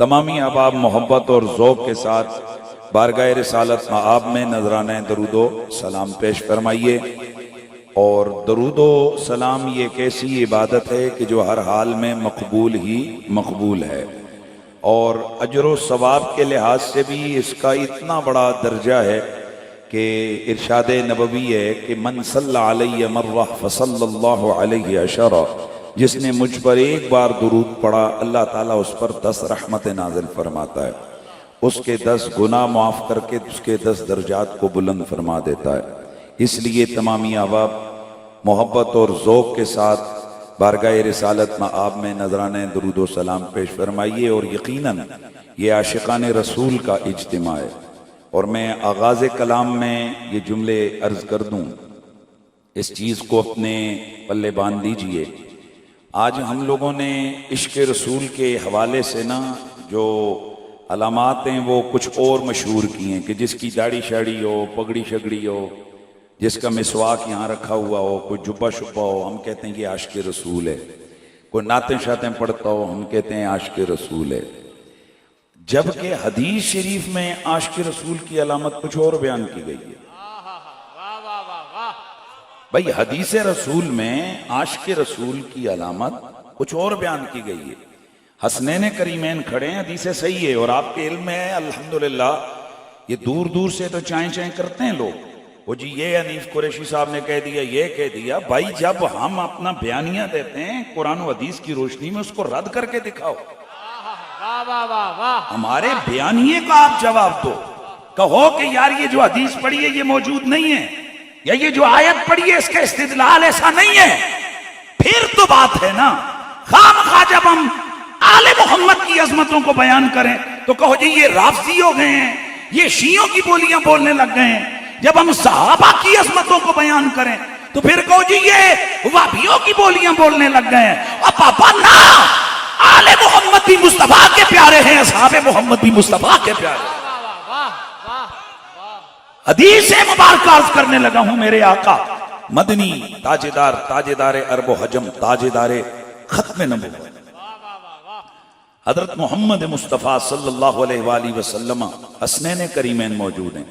تمامی احباب محبت اور ذوق کے ساتھ بارگاہ رسالت مآب میں نذرانہ درود و سلام پیش فرمائیے۔ اور درود و سلام یہ ایک ایسی عبادت ہے کہ جو ہر حال میں مقبول ہی مقبول ہے، اور اجر و ثواب کے لحاظ سے بھی اس کا اتنا بڑا درجہ ہے کہ ارشاد نبوی ہے کہ من صلی علیہ مرہ فصلی اللہ علیہ عشرہ، جس نے مجھ پر ایک بار درود پڑھا اللہ تعالیٰ اس پر 10 رحمت نازل فرماتا ہے، اس کے 10 گناہ معاف کر کے اس کے 10 درجات کو بلند فرما دیتا ہے۔ اس لیے تمامی احباب محبت اور ذوق کے ساتھ بارگاہ رسالت مآب میں نذرانہ درود و سلام پیش فرمائیے۔ اور یقیناً یہ عاشقان رسول کا اجتماع ہے، اور میں آغاز کلام میں یہ جملے عرض کر دوں، اس چیز کو اپنے پلے باندھ دیجئے۔ آج ہم لوگوں نے عشق رسول کے حوالے سے جو علامات ہیں وہ کچھ اور مشہور کی ہیں، کہ جس کی داڑھی شاڑی ہو، پگڑی شگڑی ہو، جس کا مسواک یہاں رکھا ہوا ہو، کوئی جبہ شبہ ہو، ہم کہتے ہیں کہ عاشق رسول ہے، کوئی نعتیں شاتیں پڑھتا ہو، ہم کہتے ہیں عاشق رسول ہے، جبکہ حدیث شریف میں عاشق رسول کی علامت کچھ اور بیان کی گئی ہے۔ بھئی حدیث رسول میں عاشق رسول کی علامت کچھ اور بیان کی گئی ہے۔ حسنین کریمین کھڑے ہیں، حدیث صحیح ہے، اور آپ کے علم میں ہے الحمدللہ، یہ دور دور سے تو چائیں چائیں کرتے ہیں لوگ، وہ جی یہ حنیف قریشی صاحب نے کہہ دیا، یہ کہہ دیا۔ بھائی جب ہم اپنا بیانیہ دیتے ہیں قرآن و حدیث کی روشنی میں، اس کو رد کر کے دکھاؤ، ہمارے بیانیے کا آپ جواب دو، کہو کہ یار یہ جو حدیث پڑھی ہے یہ موجود نہیں ہے، یا یہ جو آیت پڑھی ہے اس کا استدلال ایسا نہیں ہے، پھر تو بات ہے نا۔ خواہ جب ہم آل محمد کی عظمتوں کو بیان کریں تو کہو جی یہ رافضی ہو گئے ہیں، یہ شیعوں کی بولیاں بولنے لگ گئے ہیں۔ جب ہم صحابہ کی عظمتوں کو بیان کریں تو پھر کہو جی یہ وہابیوں کی بولیاں بولنے لگ گئے ہیں۔ اور پاپا نا، آل محمد بھی مصطفیٰ کے پیارے ہیں، اصحاب محمد بھی مصطفیٰ کے پیارے ہیں۔ حدیث مبارکہ عرض کرنے لگا ہوں، میرے آقا مدنی تاجدار عرب و حجم، تاجدار ختم نبوت حضرت محمد مصطفیٰ صلی اللہ علیہ وآلہ وسلم حسنین کریمین موجود ہیں۔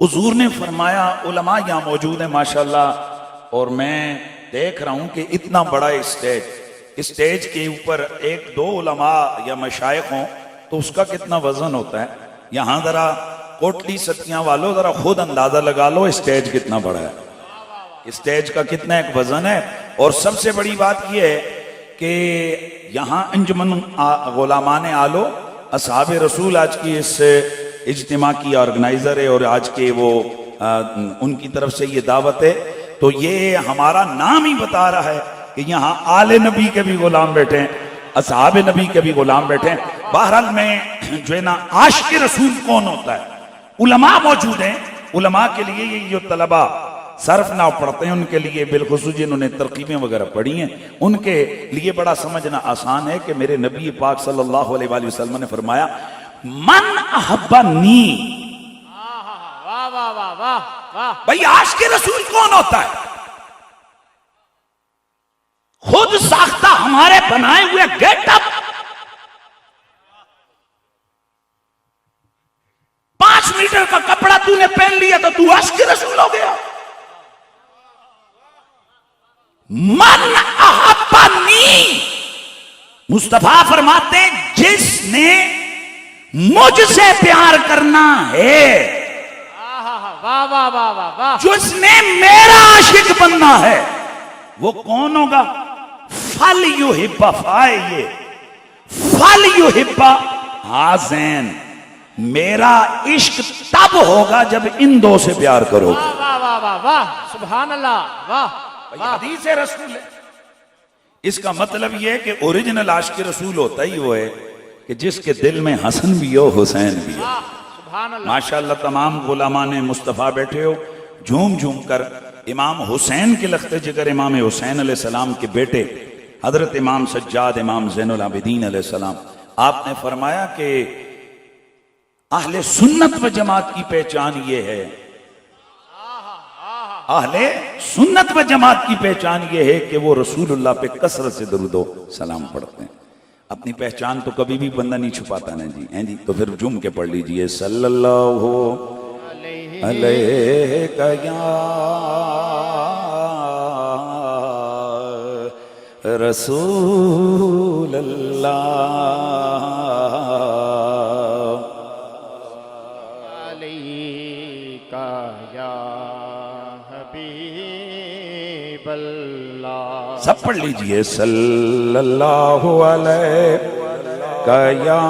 حضور نے فرمایا، علماء یہاں موجود ہیں ماشاءاللہ، اور میں دیکھ رہا ہوں کہ اتنا بڑا اسٹیج کے اوپر ایک دو علماء یا مشائخ ہوں تو اس کا کتنا وزن ہوتا ہے۔ یہاں ذرا کوٹلی ستیاں والوں ذرا خود اندازہ لگا لو اسٹیج کتنا بڑا ہے، اسٹیج کا کتنا ایک وزن ہے۔ اور سب سے بڑی بات یہ ہے کہ یہاں انجمن غلامان آلو اصحاب رسول آج کی اس اجتماع کی آرگنائزر ہے، اور آج کے وہ ان کی طرف سے یہ دعوت ہے، تو یہ ہمارا نام ہی بتا رہا ہے کہ یہاں آل نبی کے بھی غلام بیٹھے ہیں، اصحاب نبی کے بھی غلام بیٹھے ہیں۔ بہرحال میں جو ہے نا، عاشق رسول کون ہوتا ہے؟ علماء موجود ہیں۔ علماء کے لیے یہ جو طلبہ صرف نہ پڑھتے ہیں ان کے لیے بالخصوص جنہوں نے ترقیبیں وغیرہ پڑھی ہیں ان کے لیے بڑا سمجھنا آسان ہے کہ میرے نبی پاک صلی اللہ علیہ وآلہ وسلم نے فرمایا، من احبنی، بھئی عاشق رسول کون ہوتا ہے؟ خود ساختہ ہمارے بنائے ہوئے گیٹ اپ، 5 میٹر کا کپڑا تو نے پہن لیا تو تو عاشق رسول ہو گیا۔ من احبنی، مصطفیٰ فرماتے ہیں جس نے مجھ سے پیار کرنا ہے، جس نے میرا عاشق بننا ہے، وہ کون ہوگا؟ فَلْيُحِبَّ، فائیے فَلْيُحِبَّ ہَذَینِ، میرا عشق تب ہوگا جب ان دو سے پیار کرو گے۔ سبحان اللہ، واہ، حدیث رسول ہے۔ اس کا مطلب یہ ہے کہ اوریجنل عاشق رسول ہوتا ہی وہ ہے کہ جس کے دل میں حسن بھی ہو حسین بھی ہو۔ ماشاءاللہ تمام غلامان مصطفیٰ بیٹھے ہو، جھوم جھوم کر امام حسین کے لخت جگر، امام حسین علیہ السلام کے بیٹے حضرت امام سجاد، امام زین العابدین علیہ السلام، آپ نے فرمایا کہ اہل سنت و جماعت کی پہچان یہ ہے، اہل سنت و جماعت کی پہچان یہ ہے کہ وہ رسول اللہ پہ کثرت سے درود و سلام پڑھتے ہیں۔ اپنی پہچان تو کبھی بھی بندہ نہیں چھپاتا نا جی، ہیں جی، تو پھر جم کے پڑھ لیجئے صلی اللہ علیہ یا رسول اللہ علیکہ یا حبیب اللہ. سب پڑھ لیجئے صلی اللہ علیہ یا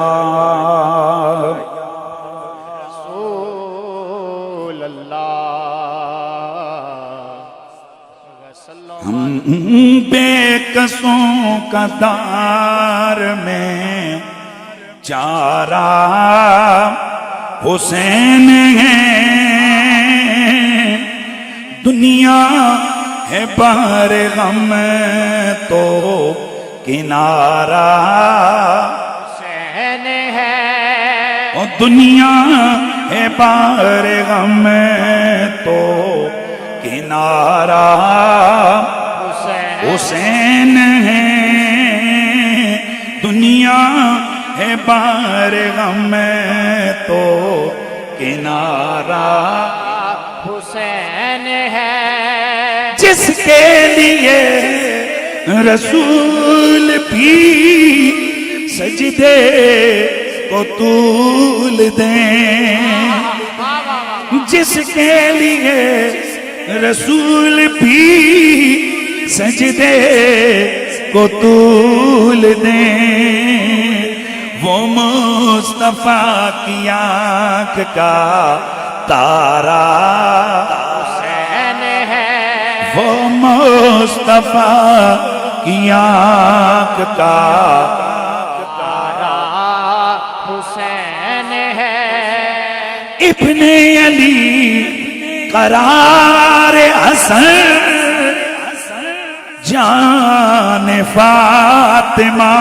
رسول اللہ وسلم. ہم بے کسوں کا دار میں چارہ حسین ہیں، دنیا ہے بحر غم تو کنارہ حسین ہے، اور دنیا ہے بحر غم تو کنارہ حسین ہے، دنیا ہے بحر غم تو کنارہ حسین ہے. جس کے لیے رسول بھی سجدے کو طول دیں، جس کے لیے رسول بھی سجدے کو طول دیں، وہ مصطفیٰ کی آنکھ کا تارا حسین ہے، وہ مصطفیٰ کی آنکھ کا تارا حسین ہے. ابن علی قرار حسن جان فاطمہ،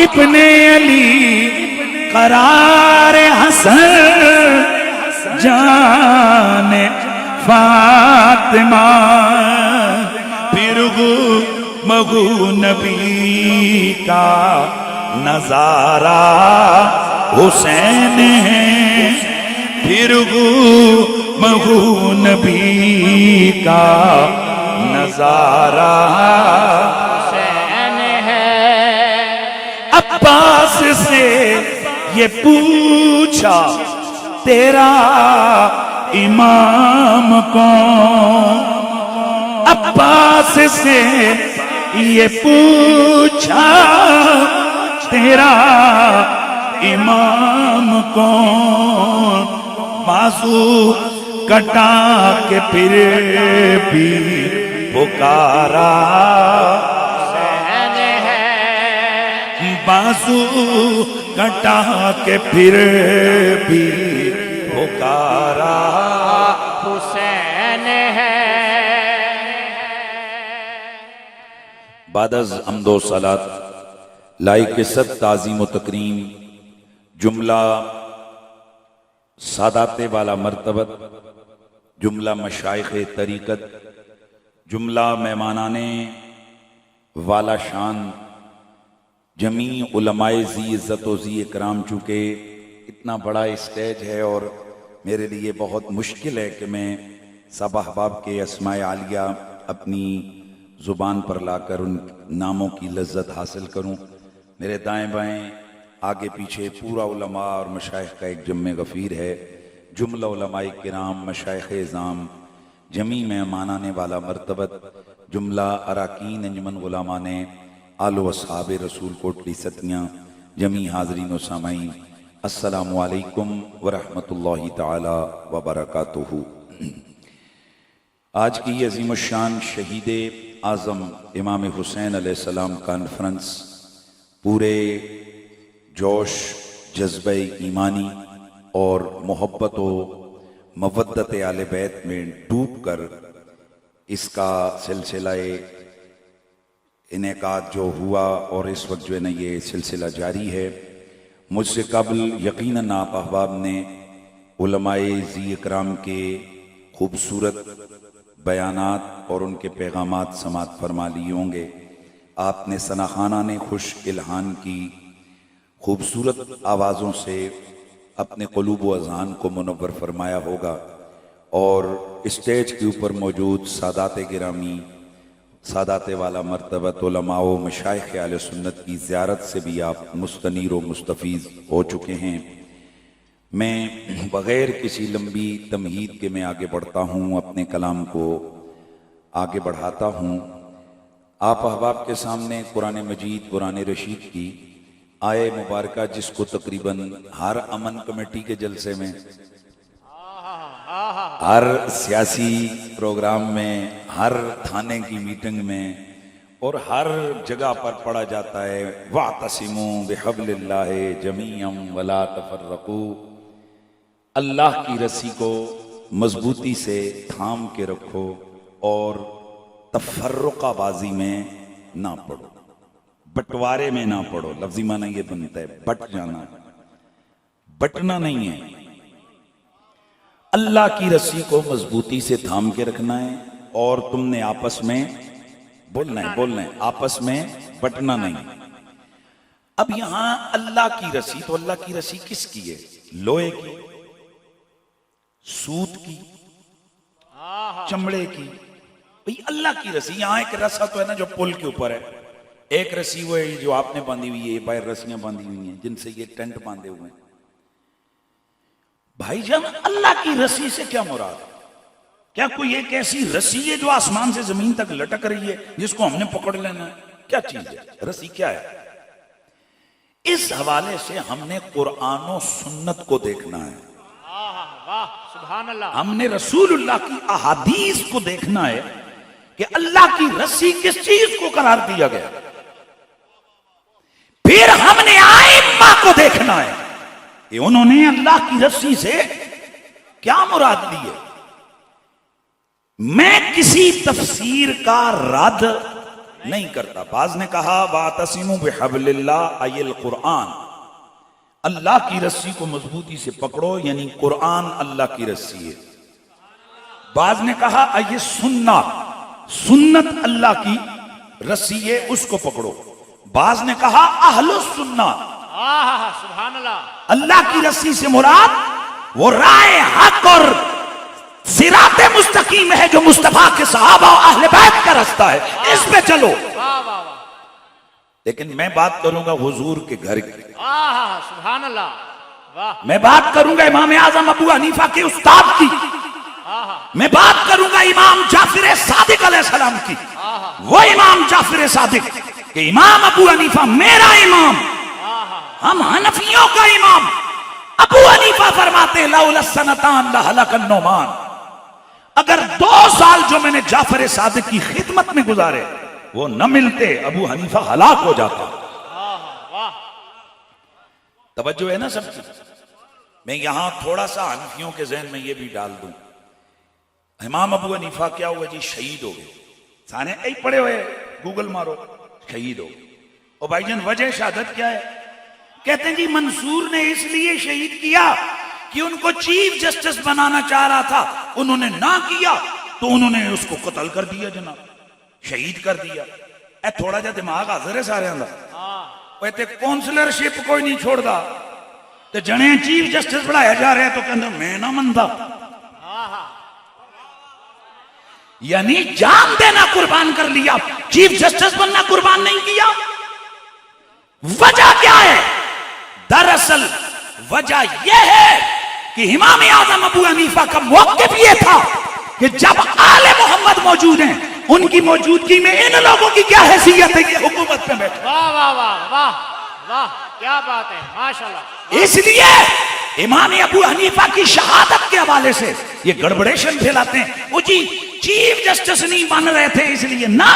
ابن علی قرار حسن جان فاطمہ، پھر مغو نبی کا نظارہ حسین ہے، پھر مغو نبی کا نظارہ حسین ہے. عباس سے یہ پوچھا تیرا امام کون، عباس سے یہ پوچھا تیرا امام کون، بازو کٹا کے پھر بھی پکارا حسین ہے، بازو کٹا کے پھر بھی پکارا حسین ہے. بعد از حمد و صلات لائق صد تعظیم و تکریم جملہ سادات والا مرتبت، جملہ مشائخ طریقت، جملہ مہمانان والا شان، جمیع علماء ذی عزت و ذی اکرام، چونکہ اتنا بڑا اسٹیج ہے اور میرے لیے بہت مشکل ہے کہ میں سب احباب کے اسماء عالیہ اپنی زبان پر لا کر ان ناموں کی لذت حاصل کروں. میرے دائیں بائیں آگے پیچھے پورا علماء اور مشائخ کا ایک جمع غفیر ہے، جملہ علماء کرام، مشائخ اعظام، جمیع مہمانان والا مرتبت، جملہ اراکین انجمن غلامان آل و اصحاب رسول کوٹلی ستیاں، جمیع حاضرین و سامعین، السلام علیکم ورحمۃ اللہ تعالی وبرکاتہ. آج کی یہ عظیم الشان شہید اعظم امام حسین علیہ السلام کانفرنس پورے جوش، جذبہ ایمانی اور محبت و مودت آل بیت میں ڈوب کر اس کا سلسلہ انعقاد جو ہوا اور اس وقت جو ہے نا یہ سلسلہ جاری ہے. مجھ سے قبل یقیناً آپ احباب نے علماء ذی اکرام کے خوبصورت بیانات اور ان کے پیغامات سماعت فرما لیے ہوں گے. آپ نے ثناخانہ نے خوش الہان کی خوبصورت آوازوں سے اپنے قلوب و اذہان کو منور فرمایا ہوگا، اور اسٹیج کے اوپر موجود سادات گرامی، سادات والا مرتبت علماء و مشائخ اہل سنت کی زیارت سے بھی آپ مستنیر و مستفیض ہو چکے ہیں۔ میں بغیر کسی لمبی تمہید کے میں آگے بڑھتا ہوں، اپنے کلام کو آگے بڑھاتا ہوں۔ آپ احباب کے سامنے قرآن مجید، قرآن رشید کی آیے مبارکہ، جس کو تقریباً ہر امن کمیٹی کے جلسے میں، ہر سیاسی پروگرام میں، ہر تھانے کی میٹنگ میں اور ہر جگہ پر پڑھا جاتا ہے، وَاعْتَصِمُوا بِحَبْلِ اللَّهِ جَمِيعًا وَلَا تَفَرَّقُوا، اللہ کی رسی کو مضبوطی سے تھام کے رکھو اور تفرقہ بازی میں نہ پڑھو، بٹوارے میں نہ پڑھو۔ لفظی معنی یہ بنتا ہے بٹ جانا، بٹنا نہیں ہے۔ اللہ کی رسی کو مضبوطی سے تھام کے رکھنا ہے، اور تم نے آپس میں بولنا ہے، آپس میں بٹنا نہیں۔ اب یہاں اللہ کی رسی، تو اللہ کی رسی کس کی ہے؟ لوہے کی، سوت کی، چمڑے کی؟ بھئی اللہ کی رسی، یہاں ایک رسا تو ہے نا جو پل کے اوپر ہے، ایک رسی وہ ہے جو آپ نے باندھی ہوئی ہے، باہر رسیاں باندھی ہوئی ہیں جن سے یہ ٹینٹ باندھے ہوئے ہیں۔ بھائی جان، اللہ کی رسی سے کیا مراد؟ کیا کوئی ایک ایسی رسی ہے جو آسمان سے زمین تک لٹک رہی ہے جس کو ہم نے پکڑ لینا ہے؟ کیا چیز ہے رسی؟ کیا ہے؟ اس حوالے سے ہم نے قرآن و سنت کو دیکھنا ہے، واہ سبحان اللہ، ہم نے رسول اللہ کی احادیث کو دیکھنا ہے کہ اللہ کی رسی کس چیز کو قرار دیا گیا۔ پھر ہم نے ائمہ کو دیکھنا ہے کہ انہوں نے اللہ کی رسی سے کیا مراد لی ہے۔ میں کسی تفسیر کا رد نہیں کرتا۔ بعض نے کہا وَاعْتَصِمُوا بِحَبْلِ اللَّهِ ای القرآن، اللہ کی رسی کو مضبوطی سے پکڑو، یعنی قرآن اللہ کی رسی ہے۔ بعض نے کہا ای سنت اللہ کی رسی ہے، اس کو پکڑو۔ بعض نے کہا اہل السنہ، سبحان اللہ، اللہ کی رسی سے مراد وہ رائے حق اور صراط مستقیم ہے جو مصطفیٰ کے صحابہ و اہل بیت کا رستہ ہے، اس پہ چلو۔ لیکن میں بات کروں گا حضور کے گھر کی، سبحان اللہ، واہ، میں بات کروں گا امام اعظم ابو حنیفہ کے استاد کی، میں بات کروں گا امام جعفر صادق علیہ السلام کی، وہ امام جعفر صادق کہ امام ابو حنیفہ میرا امام، ہم حنفیوں کا امام۔ ابو حنیفہ فرماتے لولا السنتان لہلک النعمان، اگر 2 سال جو میں نے جعفر صادق کی خدمت میں گزارے وہ نہ ملتے، ابو حنیفہ ہلاک ہو جاتا۔ توجہ ہے نا سب کی؟ میں یہاں تھوڑا سا حنفیوں کے ذہن میں یہ بھی ڈال دوں، امام ابو حنیفہ کیا ہوا جی؟ شہید ہو گئے، سانے ای پڑے ہوئے، گوگل مارو، شہید ہو گئے۔ اور بھائی جان وجہ شہادت کیا ہے؟ کہتے ہیں جی منصور نے اس لیے شہید کیا کہ ان کو چیف جسٹس بنانا چاہ رہا تھا، انہوں نے نہ کیا تو انہوں نے اس کو قتل کر دیا، جناب شہید کر دیا۔ اے تھوڑا جا دماغ حاضر ہے سارے اندر، کہتے کونسلرشپ کوئی نہیں چھوڑ دا تو جنے چیف جسٹس بڑھایا جا رہے ہیں تو کہتے میں نہ منتا، یعنی جان دینا قربان کر لیا، چیف جسٹس بننا قربان نہیں کیا۔ وجہ کیا ہے؟ دراصل وجہ یہ ہے کہ امام اعظم ابو حنیفہ کا موقف یہ تھا کہ جب آل محمد موجود ہیں، ان کی موجودگی میں ان لوگوں کی کیا حیثیت ہے کہ حکومت پہ بیٹھے۔ واہ واہ واہ واہ واہ، کیا بات ہے، ماشاءاللہ۔ اس لیے امام ابو حنیفہ کی شہادت کے حوالے سے یہ گڑبڑیشن پھیلاتے ہیں، وہ جی چیف جسٹس نہیں بن رہے تھے اس لیے، نہ،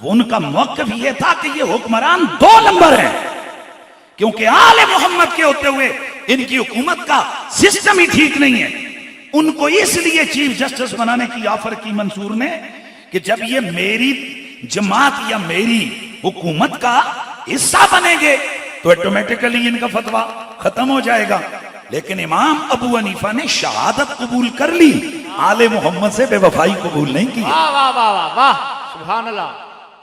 ان کا موقف یہ تھا کہ یہ حکمران 2 نمبر ہیں، کیونکہ آل محمد کے ہوتے ہوئے ان کی حکومت کا سسٹم ہی ٹھیک نہیں ہے۔ ان کو اس لیے چیف جسٹس بنانے کی آفر کی منصور نے کہ جب یہ میری جماعت یا میری حکومت کا حصہ بنیں گے تو ایٹومیٹیکلی ان کا فتویٰ ختم ہو جائے گا۔ لیکن امام ابو حنیفہ نے شہادت قبول کر لی، آل محمد سے بے وفائی قبول نہیں کی۔ واہ واہ واہ واہ واہ، سبحان اللہ۔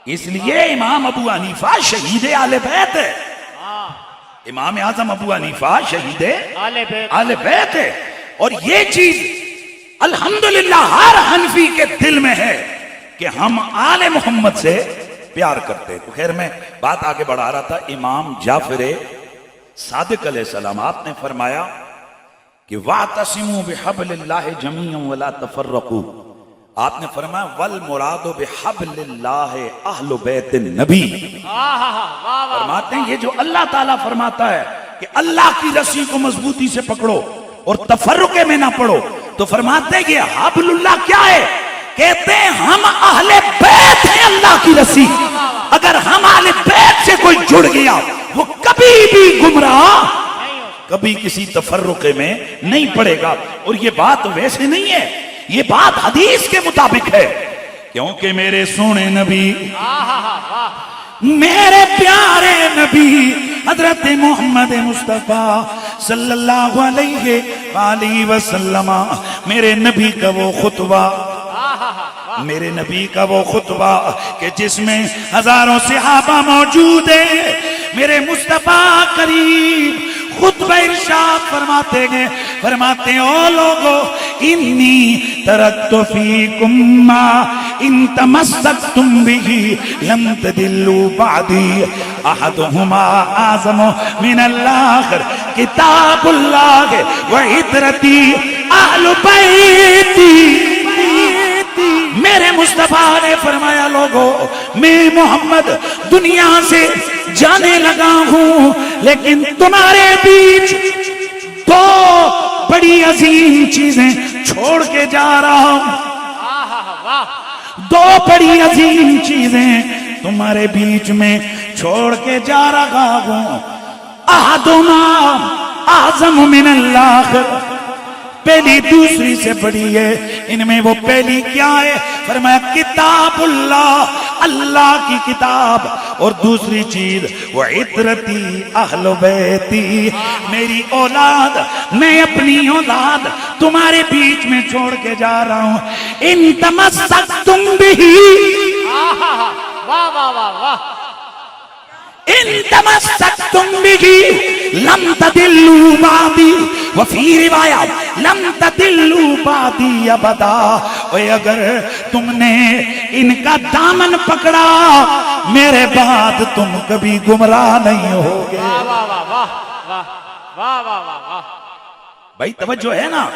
اس لیے امام ابو حنیفہ شہید آل بیت ہے. ہاں امام اعظم ابو حنیفہ شہید آل بیت. آل بیت ہے. اور یہ چیز الحمدللہ ہر حنفی کے دل میں ہے کہ ہم آل محمد سے پیار کرتے. تو خیر میں بات آگے بڑھا رہا تھا. امام جعفر صادق علیہ السلام آپ نے فرمایا کہ وَاعْتَصِمُوا بِحَبْلِ اللَّهِ جَمِيعًا وَلَا تَفَرَّقُوا. آپ نے فرمایا وَالْمُرَادُ بِحَبْلِ اللَّهِ أَهْلُ بَيْتِ النَّبِي. واہ واہ واہ. فرماتے ہیں یہ جو اللہ تعالیٰ فرماتا ہے کہ اللہ کی رسی کو مضبوطی سے پکڑو اور تفرقے میں نہ پڑو، تو فرماتے ہیں یہ حبل اللہ کیا ہے؟ کہتے ہیں ہم اہل بیت ہیں اللہ کی رسی. اگر ہم اہل بیت سے کوئی جڑ گیا وہ کبھی بھی گمراہ، کبھی کسی تفرقے میں نہیں پڑے گا. اور یہ بات ویسے نہیں ہے، یہ بات حدیث کے مطابق ہے. کیونکہ میرے سونے نبی، میرے پیارے نبی حضرت محمد مصطفیٰ صلی اللہ علیہ وآلہ وسلم، میرے نبی کا وہ خطبہ، میرے نبی کا وہ خطبہ کہ جس میں ہزاروں صحابہ موجود ہیں، میرے مصطفیٰ کریم خطبہ ارشاد فرماتے ہیں، فرماتے ہیں او لوگو انی ترکت فیکم ما ان تمسکتم بھی لن تدلوا بعدی احدہما اعظم من الآخر کتاب اللہ وعطرتی اہل بیتی. میرے مصطفیٰ نے فرمایا لوگو میں محمد دنیا سے جانے لگا ہوں، لیکن تمہارے بیچ دو بڑی عظیم چیزیں چھوڑ کے جا رہا ہوں. دو بڑی عظیم چیزیں تمہارے بیچ میں چھوڑ کے جا رہا ہوں. احدہما اعظم من الآخر، پہلی دوسری سے بڑی ہے. ان میں وہ پہلی کیا ہے؟ فرمایا کتاب اللہ، اللہ کی کتاب. اور دوسری چیز وعطرتی اہل بیتی، میری اولاد، میں اپنی اولاد تمہارے بیچ میں چھوڑ کے جا رہا ہوں. ان تمسکتم بھی، واہ واہ واہ واہ. ان تمسکتم بھی لم تدلوا بعدی، وفی روایت لم تدلوا بعدی ابدا. اور اگر تم نے ان کا دامن پکڑا میرے بعد تم کبھی گمراہ نہیں ہوگے. واہ واہ واہ واہ واہ واہ واہ واہ. بھائی توجہ ہے نا.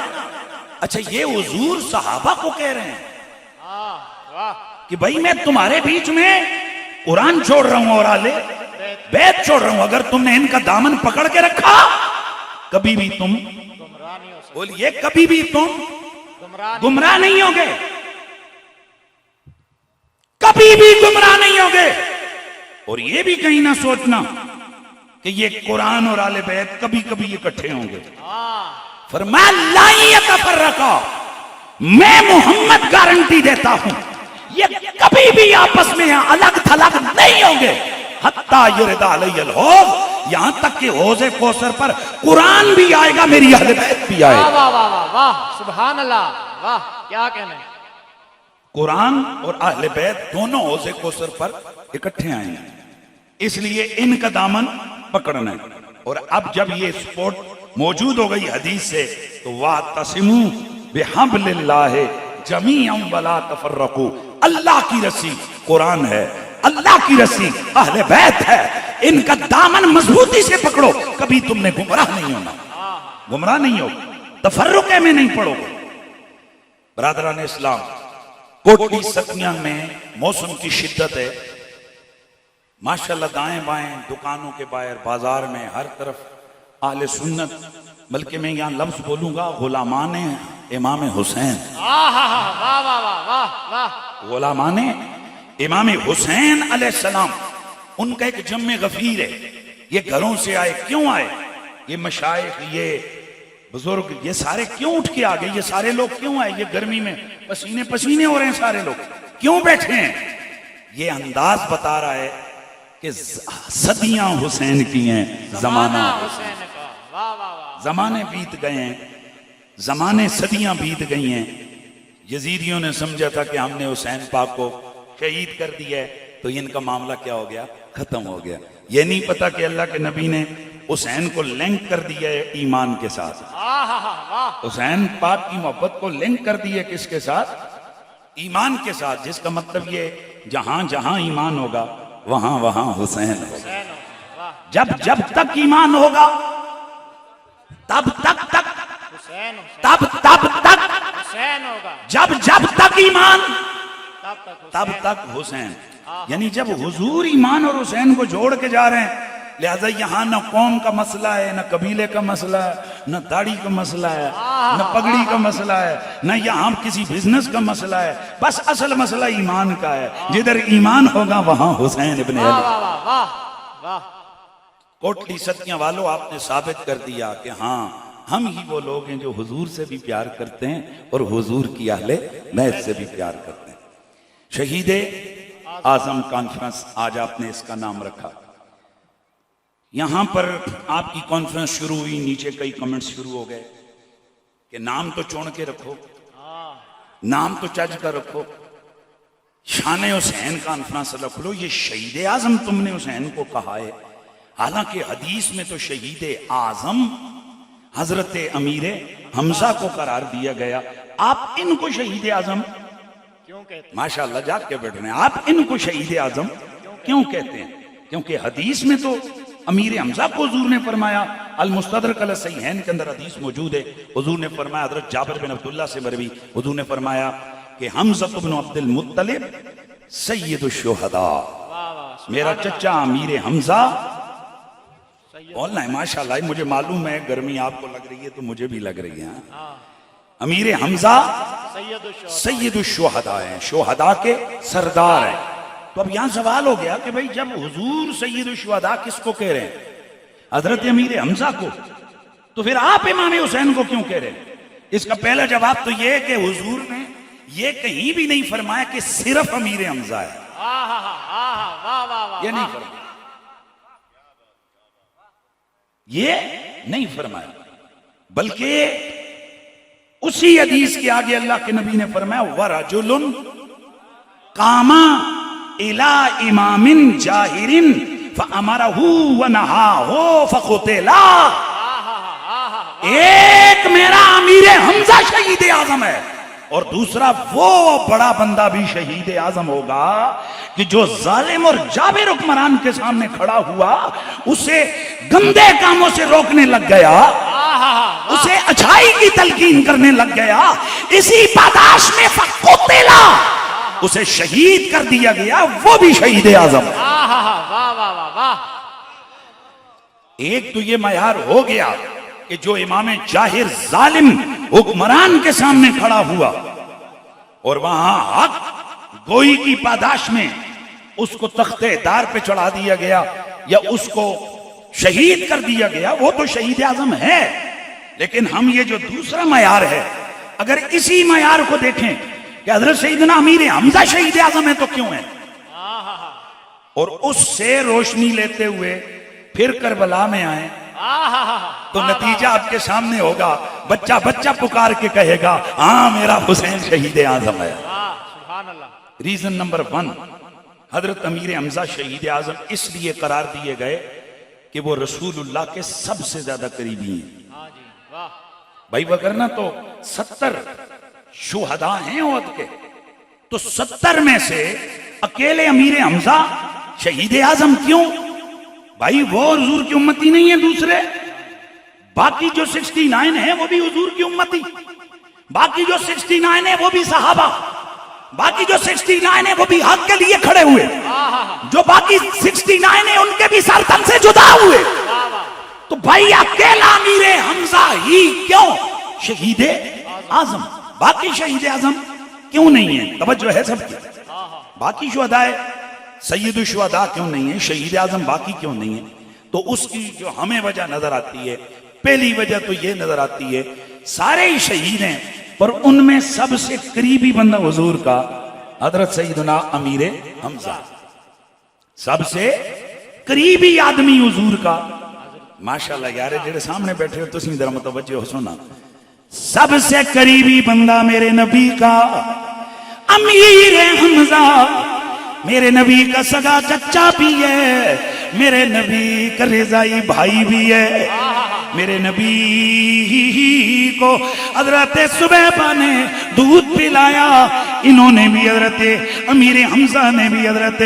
اچھا یہ حضور صحابہ کو کہہ رہے ہیں کہ بھائی میں تمہارے بیچ میں قرآن چھوڑ رہا ہوں اور آلے بیت چھوڑ رہا ہوں. اگر تم نے ان کا دامن پکڑ کے رکھا کبھی بھی تم بولیے کبھی بھی تم گمراہ نہیں ہوگے، کبھی بھی گمراہ نہیں ہوگے. اور یہ بھی کہیں نہ سوچنا کہ یہ قرآن اور آل بیت کبھی کبھی اکٹھے ہوں گے. فرمایا لا یتفرقا، میں محمد گارنٹی دیتا ہوں یہ کبھی بھی آپس میں الگ تھلگ نہیں ہوں گے. حتیٰ یرد علی الحوض، یہاں تک کہ حوض کوثر پر قرآن بھی آئے گا، میری اہل بیت بھی آئے گا. واہ واہ واہ واہ سبحان اللہ. واہ کیا کہنے. قرآن اور اہل بیت دونوں حوض کوثر پر اکٹھے آئیں گے، اس لیے ان کا دامن پکڑنا ہے. اور اب جب یہ سپورٹ موجود ہو گئی حدیث سے تو وَاعْتَصِمُوا بِحَبْلِ اللَّهِ جَمِيعًا وَلَا تَفَرَّقُوا. اللہ کی رسی قرآن ہے، اللہ کی رسی اہل بیت ہے. ان کا دامن مضبوطی سے پکڑو، کبھی تم نے گمراہ نہیں ہونا، گمراہ نہیں ہو، تفرقے میں نہیں پڑو گے. برادران اسلام، کوٹلی ستیاں میں موسم کی شدت ہے ماشاءاللہ. دائیں بائیں دکانوں کے باہر، بازار میں، ہر طرف اہل سنت، بلکہ میں یہاں لفظ بولوں گا غلامان امام حسین. غلامان امام حسین علیہ السلام، ان کا ایک جمع غفیر ہے. یہ گھروں سے آئے، کیوں آئے؟ یہ مشائخ، یہ بزرگ، یہ سارے کیوں اٹھ کے آگئے؟ یہ سارے لوگ کیوں آئے؟ یہ گرمی میں پسینے پسینے ہو رہے ہیں، سارے لوگ کیوں بیٹھے ہیں؟ یہ انداز بتا رہا ہے کہ صدیاں حسین کی ہیں. زمانہ زمانے بیت گئے ہیں، زمانے صدیاں بیت گئی ہیں. یزیدیوں نے سمجھا تھا کہ ہم نے حسین پاک کو شہید کر دیا ہے، تو ان کا معاملہ کیا ہو گیا؟ ختم ہو گیا. یہ نہیں پتا کہ اللہ کے نبی نے حسین کو لنک کر دیا ہے ایمان کے ساتھ. واہ حسین پاک کی محبت کو لنک کر دی ہے کس کے ساتھ؟ ایمان کے ساتھ. جس کا مطلب یہ جہاں جہاں ایمان ہوگا وہاں وہاں حسین ہوگا. حسین واہ جب جب تک ایمان ہوگا تب تک تک حسین تب تب تک حسین ہوگا جب جب تک ایمان تب تک تب تک حسین. یعنی جب حضور ایمان اور حسین کو جوڑ کے جا رہے ہیں، لہذا یہاں نہ قوم کا مسئلہ ہے، نہ قبیلے کا مسئلہ ہے، نہ داڑھی کا مسئلہ ہے، نہ پگڑی کا مسئلہ ہے، نہ یہاں کسی بزنس کا مسئلہ ہے. بس اصل مسئلہ ایمان کا ہے. جدھر ایمان ہوگا وہاں حسین ابن علی. واہ واہ واہ. کوٹلی ستیاں والوں، آپ نے ثابت کر دیا کہ ہاں ہم ہی وہ لوگ ہیں جو حضور سے بھی پیار کرتے ہیں اور حضور کی اہل بیت سے بھی پیار کرتے ہیں. شہید اعظم کانفرنس آج آپ نے اس کا نام رکھا. یہاں پر آپ کی کانفرنس شروع ہوئی، نیچے کئی کمنٹس شروع ہو گئے کہ نام تو چون کے رکھو، نام تو چج کا رکھو، شان حسین کانفرنس رکھ لو. یہ شہید اعظم تم نے حسین کو کہا ہے، حالانکہ حدیث میں تو شہید اعظم حضرت امیر حمزہ کو قرار دیا گیا. آپ ان کو شہید اعظم کیوں کہتے ہیں؟ ماشاءاللہ جاگ کے بیٹھ رہے ہیں. آپ ان کو شہید اعظم کیوں کہتے ہیں؟ کیونکہ حدیث میں تو امیر حمزہ کو حضور نے فرمایا. المستدرک علی الصحیحین کے اندر حدیث موجود ہے. حضور نے فرمایا، حضرت جابر بن عبداللہ سے مروی، حضور نے فرمایا کہ حمزہ بن عبد المطلب سید الشہداء، میرا چچا امیر حمزہ. بولنا ہے ماشاءاللہ. مجھے معلوم ہے گرمی آپ کو لگ رہی ہے تو مجھے بھی لگ رہی ہے. امیر حمزہ سید الشہداء ہیں، شہداء کے سردار ہیں. تو اب یہاں سوال ہو گیا کہ بھئی جب حضور سید الشہداء کس کو کہہ رہے ہیں؟ حضرت امیر حمزہ کو. تو پھر آپ امام حسین کو کیوں کہہ رہے ہیں؟ اس کا پہلا جواب تو یہ ہے کہ حضور نے یہ کہیں بھی نہیں فرمایا کہ صرف امیر حمزہ ہے. یہ نہیں فرمایا، یہ نہیں فرمایا. بلکہ اسی حدیث کے آگے اللہ کے نبی نے فرمایا وَرَجُلٌ قَامَ إِلَىٰ إِمَامٍ جَاهِرٍ فَأَمَرَهُ وَنَهَاهُ فَقُتِلَا. ایک میرا امیر حمزہ شہید اعظم ہے، اور دوسرا وہ بڑا بندہ بھی شہید اعظم ہوگا کہ جو ظالم اور جابر حکمران کے سامنے کھڑا ہوا، اسے گندے کاموں سے روکنے لگ گیا، اسے اچھائی کی تلقین کرنے لگ گیا. اسی پاداش میں فقتلا، اسے شہید کر دیا گیا. وہ بھی شہید اعظم. ایک تو یہ معیار ہو گیا کہ جو امام جاہر ظالم حکمران کے سامنے کھڑا ہوا اور وہاں حق گوئی کی پاداش میں اس کو تختے دار پہ چڑھا دیا گیا یا اس کو شہید کر دیا گیا، وہ تو شہید اعظم ہے. لیکن ہم یہ جو دوسرا معیار ہے، اگر اسی معیار کو دیکھیں کہ حضرت سیدنا امیر حمزہ شہید اعظم ہے تو کیوں ہے، اور اس سے روشنی لیتے ہوئے پھر کربلا میں آئیں تو نتیجہ آپ کے سامنے ہوگا. بچہ بچہ پکار کے کہے گا ہاں میرا حسین شہید اعظم ہے. ریزن نمبر 1، حضرت امیر حمزہ شہید اعظم اس لیے قرار دیے گئے کہ وہ رسول اللہ کے سب سے زیادہ قریبی ہیں. بھائی وگرنہ تو 70 شہداء ہیں احد کے، تو 70 میں سے اکیلے امیر حمزہ شہید اعظم کیوں؟ بھائی وہ حضور کی امتی نہیں ہے. دوسرے باقی جو 69 ہیں وہ بھی حضور کی امتی، باقی جو 69 ہیں وہ بھی صحابہ، باقی جو 69 ہیں وہ بھی حق کے لیے کھڑے ہوئے، جو باقی 69 ہیں ان کے بھی سر تن سے جدا ہوئے. تو بھائی اکیلا امیر حمزہ ہی کیوں شہید اعظم؟ باقی شہید اعظم کیوں نہیں ہیں؟ توجہ ہے سب کی. باقی شہداء سید الشہداء کیوں نہیں ہیں؟ شہید اعظم باقی کیوں نہیں ہیں؟ تو اس کی جو ہمیں وجہ نظر آتی ہے، پہلی وجہ تو یہ نظر آتی ہے سارے ہی شہید ہیں، پر ان میں سب سے قریبی بندہ حضور کا حضرت سیدنا امیر حمزہ، سب سے قریبی آدمی حضور کا. ماشاءاللہ یار جڑے سامنے بیٹھے ہو تسی ذرا متوجہ ہو سننا. سب سے قریبی بندہ میرے نبی کا امیر حمزہ، میرے نبی کا سگا چچا بھی ہے، میرے نبی کا رضائی بھائی بھی ہے۔ میرے نبی کو حضرت صبیبہ نے دودھ پلایا، انہوں نے بھی حضرت امیر حمزہ نے بھی حضرت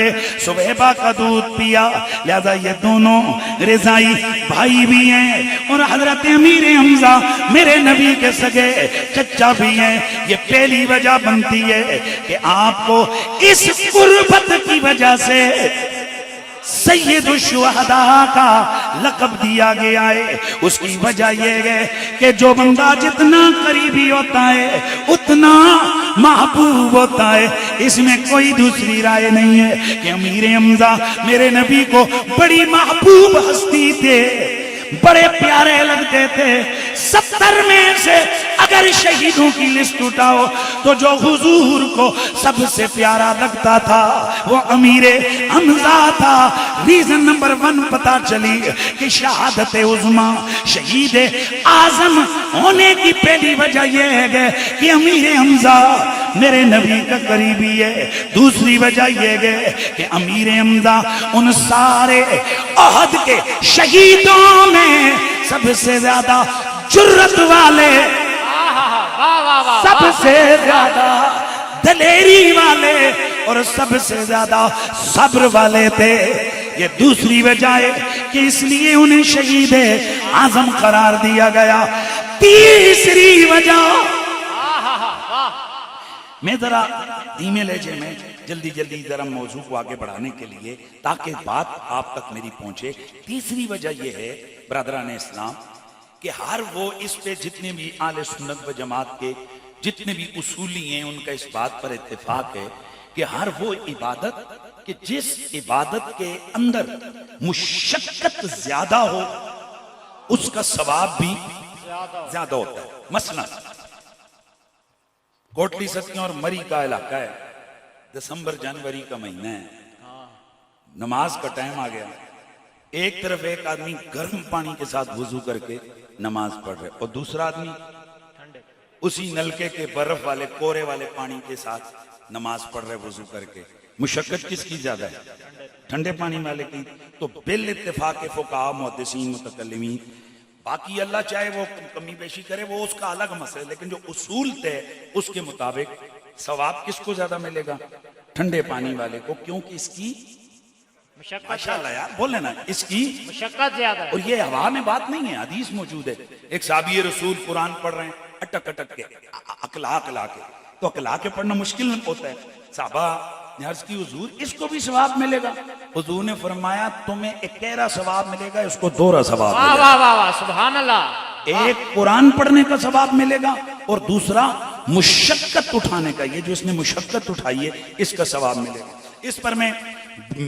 صبیبہ کا دودھ پیا، لہذا یہ دونوں رضائی بھائی بھی ہیں، اور حضرت امیر حمزہ میرے نبی کے سگے چچا بھی ہیں۔ یہ پہلی وجہ بنتی ہے کہ آپ کو اس قربت کی وجہ سے سید الشہداء کا لقب دیا گیا ہے۔ اس کی وجہ یہ ہے کہ جو بندہ جتنا قریبی ہوتا ہے اتنا محبوب ہوتا ہے۔ اس میں کوئی دوسری رائے نہیں ہے کہ امیر حمزہ میرے نبی کو بڑی محبوب ہستی تھے، بڑے پیارے لگتے تھے۔ 70 میں سے اگر شہیدوں کی لسٹ اٹھاؤ تو جو حضور کو سب سے پیارا لگتا تھا وہ امیر حمزہ تھا۔ ریزن نمبر 1 پتا چلی کہ شہادت عظمیٰ شہید اعظم ہونے کی پہلی وجہ یہ ہے کہ امیر حمزہ میرے نبی کا قریبی ہے۔ دوسری وجہ یہ ہے کہ امیر حمزہ ان سارے احد کے شہیدوں میں سب سے زیادہ جرت والے، سب سے زیادہ دلیری والے اور سب سے زیادہ صبر والے تھے۔ یہ دوسری وجہ ہے کہ اس لیے انہیں شہید اعظم قرار دیا گیا۔ تیسری وجہ، میں ذرا دھیمے لہجے میں جلدی ذرا موضوع کو آگے بڑھانے کے لیے تاکہ بات آپ تک میری پہنچے۔ تیسری وجہ یہ ہے برادران اسلام کہ ہر وہ اس پہ جتنے بھی اہل سنت و جماعت کے جتنے بھی اصولی ہیں ان کا اس بات پر اتفاق ہے کہ ہر وہ عبادت کہ جس عبادت کے اندر مشقت زیادہ ہو اس کا ثواب بھی زیادہ ہوتا ہے۔ مثلا کوٹلی ستیاں اور مری کا علاقہ ہے، دسمبر جنوری کا مہینہ ہے، نماز کا ٹائم آ گیا، ایک طرف ایک آدمی گرم پانی کے ساتھ وضو کر کے نماز پڑھ رہے اور دوسرا آدمی اسی نلکے کے برف والے کورے والے پانی کے ساتھ نماز پڑھ رہے وضو کر کے۔ مشقت کس کی زیادہ ہے؟ ٹھنڈے پانی والے کی۔ تو بال اتفاق فقہاء محدثین متکلمین، باقی اللہ چاہے وہ کمی بیشی کرے وہ اس کا الگ مسئلہ، لیکن جو اصول طے اس کے مطابق ثواب کس کو زیادہ ملے گا؟ ٹھنڈے پانی والے کو، کیونکہ اس کی ماشاءاللہ یار بولے نا، اس کی مشقت زیادہ ہے۔ اور یہ ہوا میں بات نہیں ہے، حدیث موجود ہے۔ ایک صحابی رسول قرآن پڑھ رہے ہیں اٹک اٹک کے، اکلا کے، تو اکلا کے پڑھنا مشکل ہوتا ہے۔ صحابہ نے عرض کی حضور اس کو بھی ثواب ملے گا؟ حضور نے فرمایا تمہیں 11 ثواب ملے گا، اس کو 2 ثواب ملے گا۔ واہ واہ واہ سبحان اللہ۔ ایک قرآن پڑھنے کا ثواب ملے گا اور دوسرا مشقت اٹھانے کا، یہ جو اس نے مشقت اٹھائی ہے اس کا ثواب ملے گا۔ اس پر میں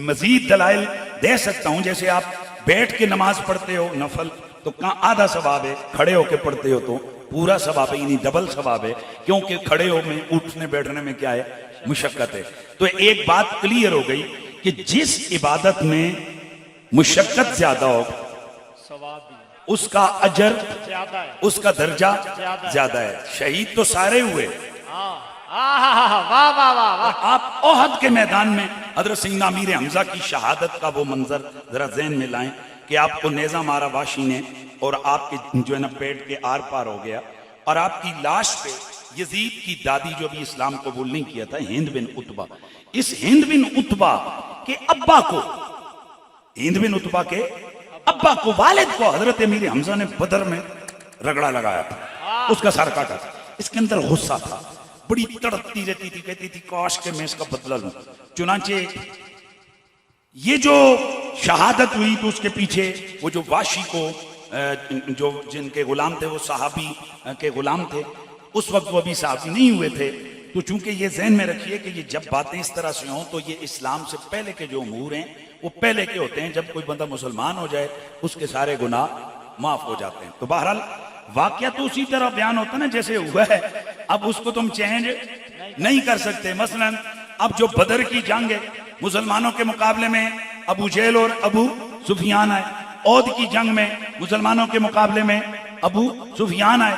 مزید دلائل دے سکتا ہوں، جیسے آپ بیٹھ کے نماز پڑھتے ہو نفل تو کہاں آدھا ثواب ہے، کھڑے ہو کے پڑھتے ہو تو پورا ثواب ہے، یعنی ڈبل ثواب ہے، کیونکہ کھڑے ہو میں اٹھنے بیٹھنے میں کیا ہے؟ مشقت ہے۔ تو ایک بات کلیئر ہو گئی کہ جس عبادت میں مشقت زیادہ ہو اس کا اجر اس کا درجہ زیادہ ہے۔ شہید تو سارے ہوئے، واہ واہ واہ۔ آپ احد کے میدان میں حضرت سیدنا امیر حمزہ کی شہادت کا وہ منظر ذرا ذہن میں لائیں کہ آپ کو نیزہ مارا واشی نے اور آپ کے جو ہے نا پیٹ کے آر پار ہو گیا، اور آپ کی لاش پہ یزید کی دادی جو بھی اسلام قبول نہیں کیا تھا، ہند بن عتبہ، اس ہند بن عتبہ کے ابا کو، ہند بن عتبہ کے ابا کو، والد کو حضرت امیر حمزہ نے بدر میں رگڑا لگایا تھا، اس کا سر کاٹا تھا۔ اس کے اندر غصہ تھا، بڑی تڑپتی رہتی تھی، کہتی تھی کاش کہ میں اس کا بدلہ لوں۔ چنانچہ یہ جو شہادت ہوئی تو اس کے پیچھے وہ جو واشی کو جو جن کے غلام تھے وہ صحابی کے غلام تھے، اس وقت وہ بھی صحابی نہیں ہوئے تھے، تو چونکہ یہ ذہن میں رکھیے کہ یہ جب باتیں اس طرح سے ہوں تو یہ اسلام سے پہلے کے جو امور ہیں وہ پہلے کے ہوتے ہیں، جب کوئی بندہ مسلمان ہو جائے اس کے سارے گناہ معاف ہو جاتے ہیں۔ تو بہرحال واقعہ تو اسی طرح بیان ہوتا ہے نا جیسے ہوا ہے، اب اس کو تم چینج نہیں کر سکتے۔ مثلا اب جو بدر کی جنگ ہے مسلمانوں کے مقابلے میں ابو جہل اور ابو سفیان آئے، عہد کی جنگ میں مسلمانوں کے مقابلے میں ابو سفیان آئے۔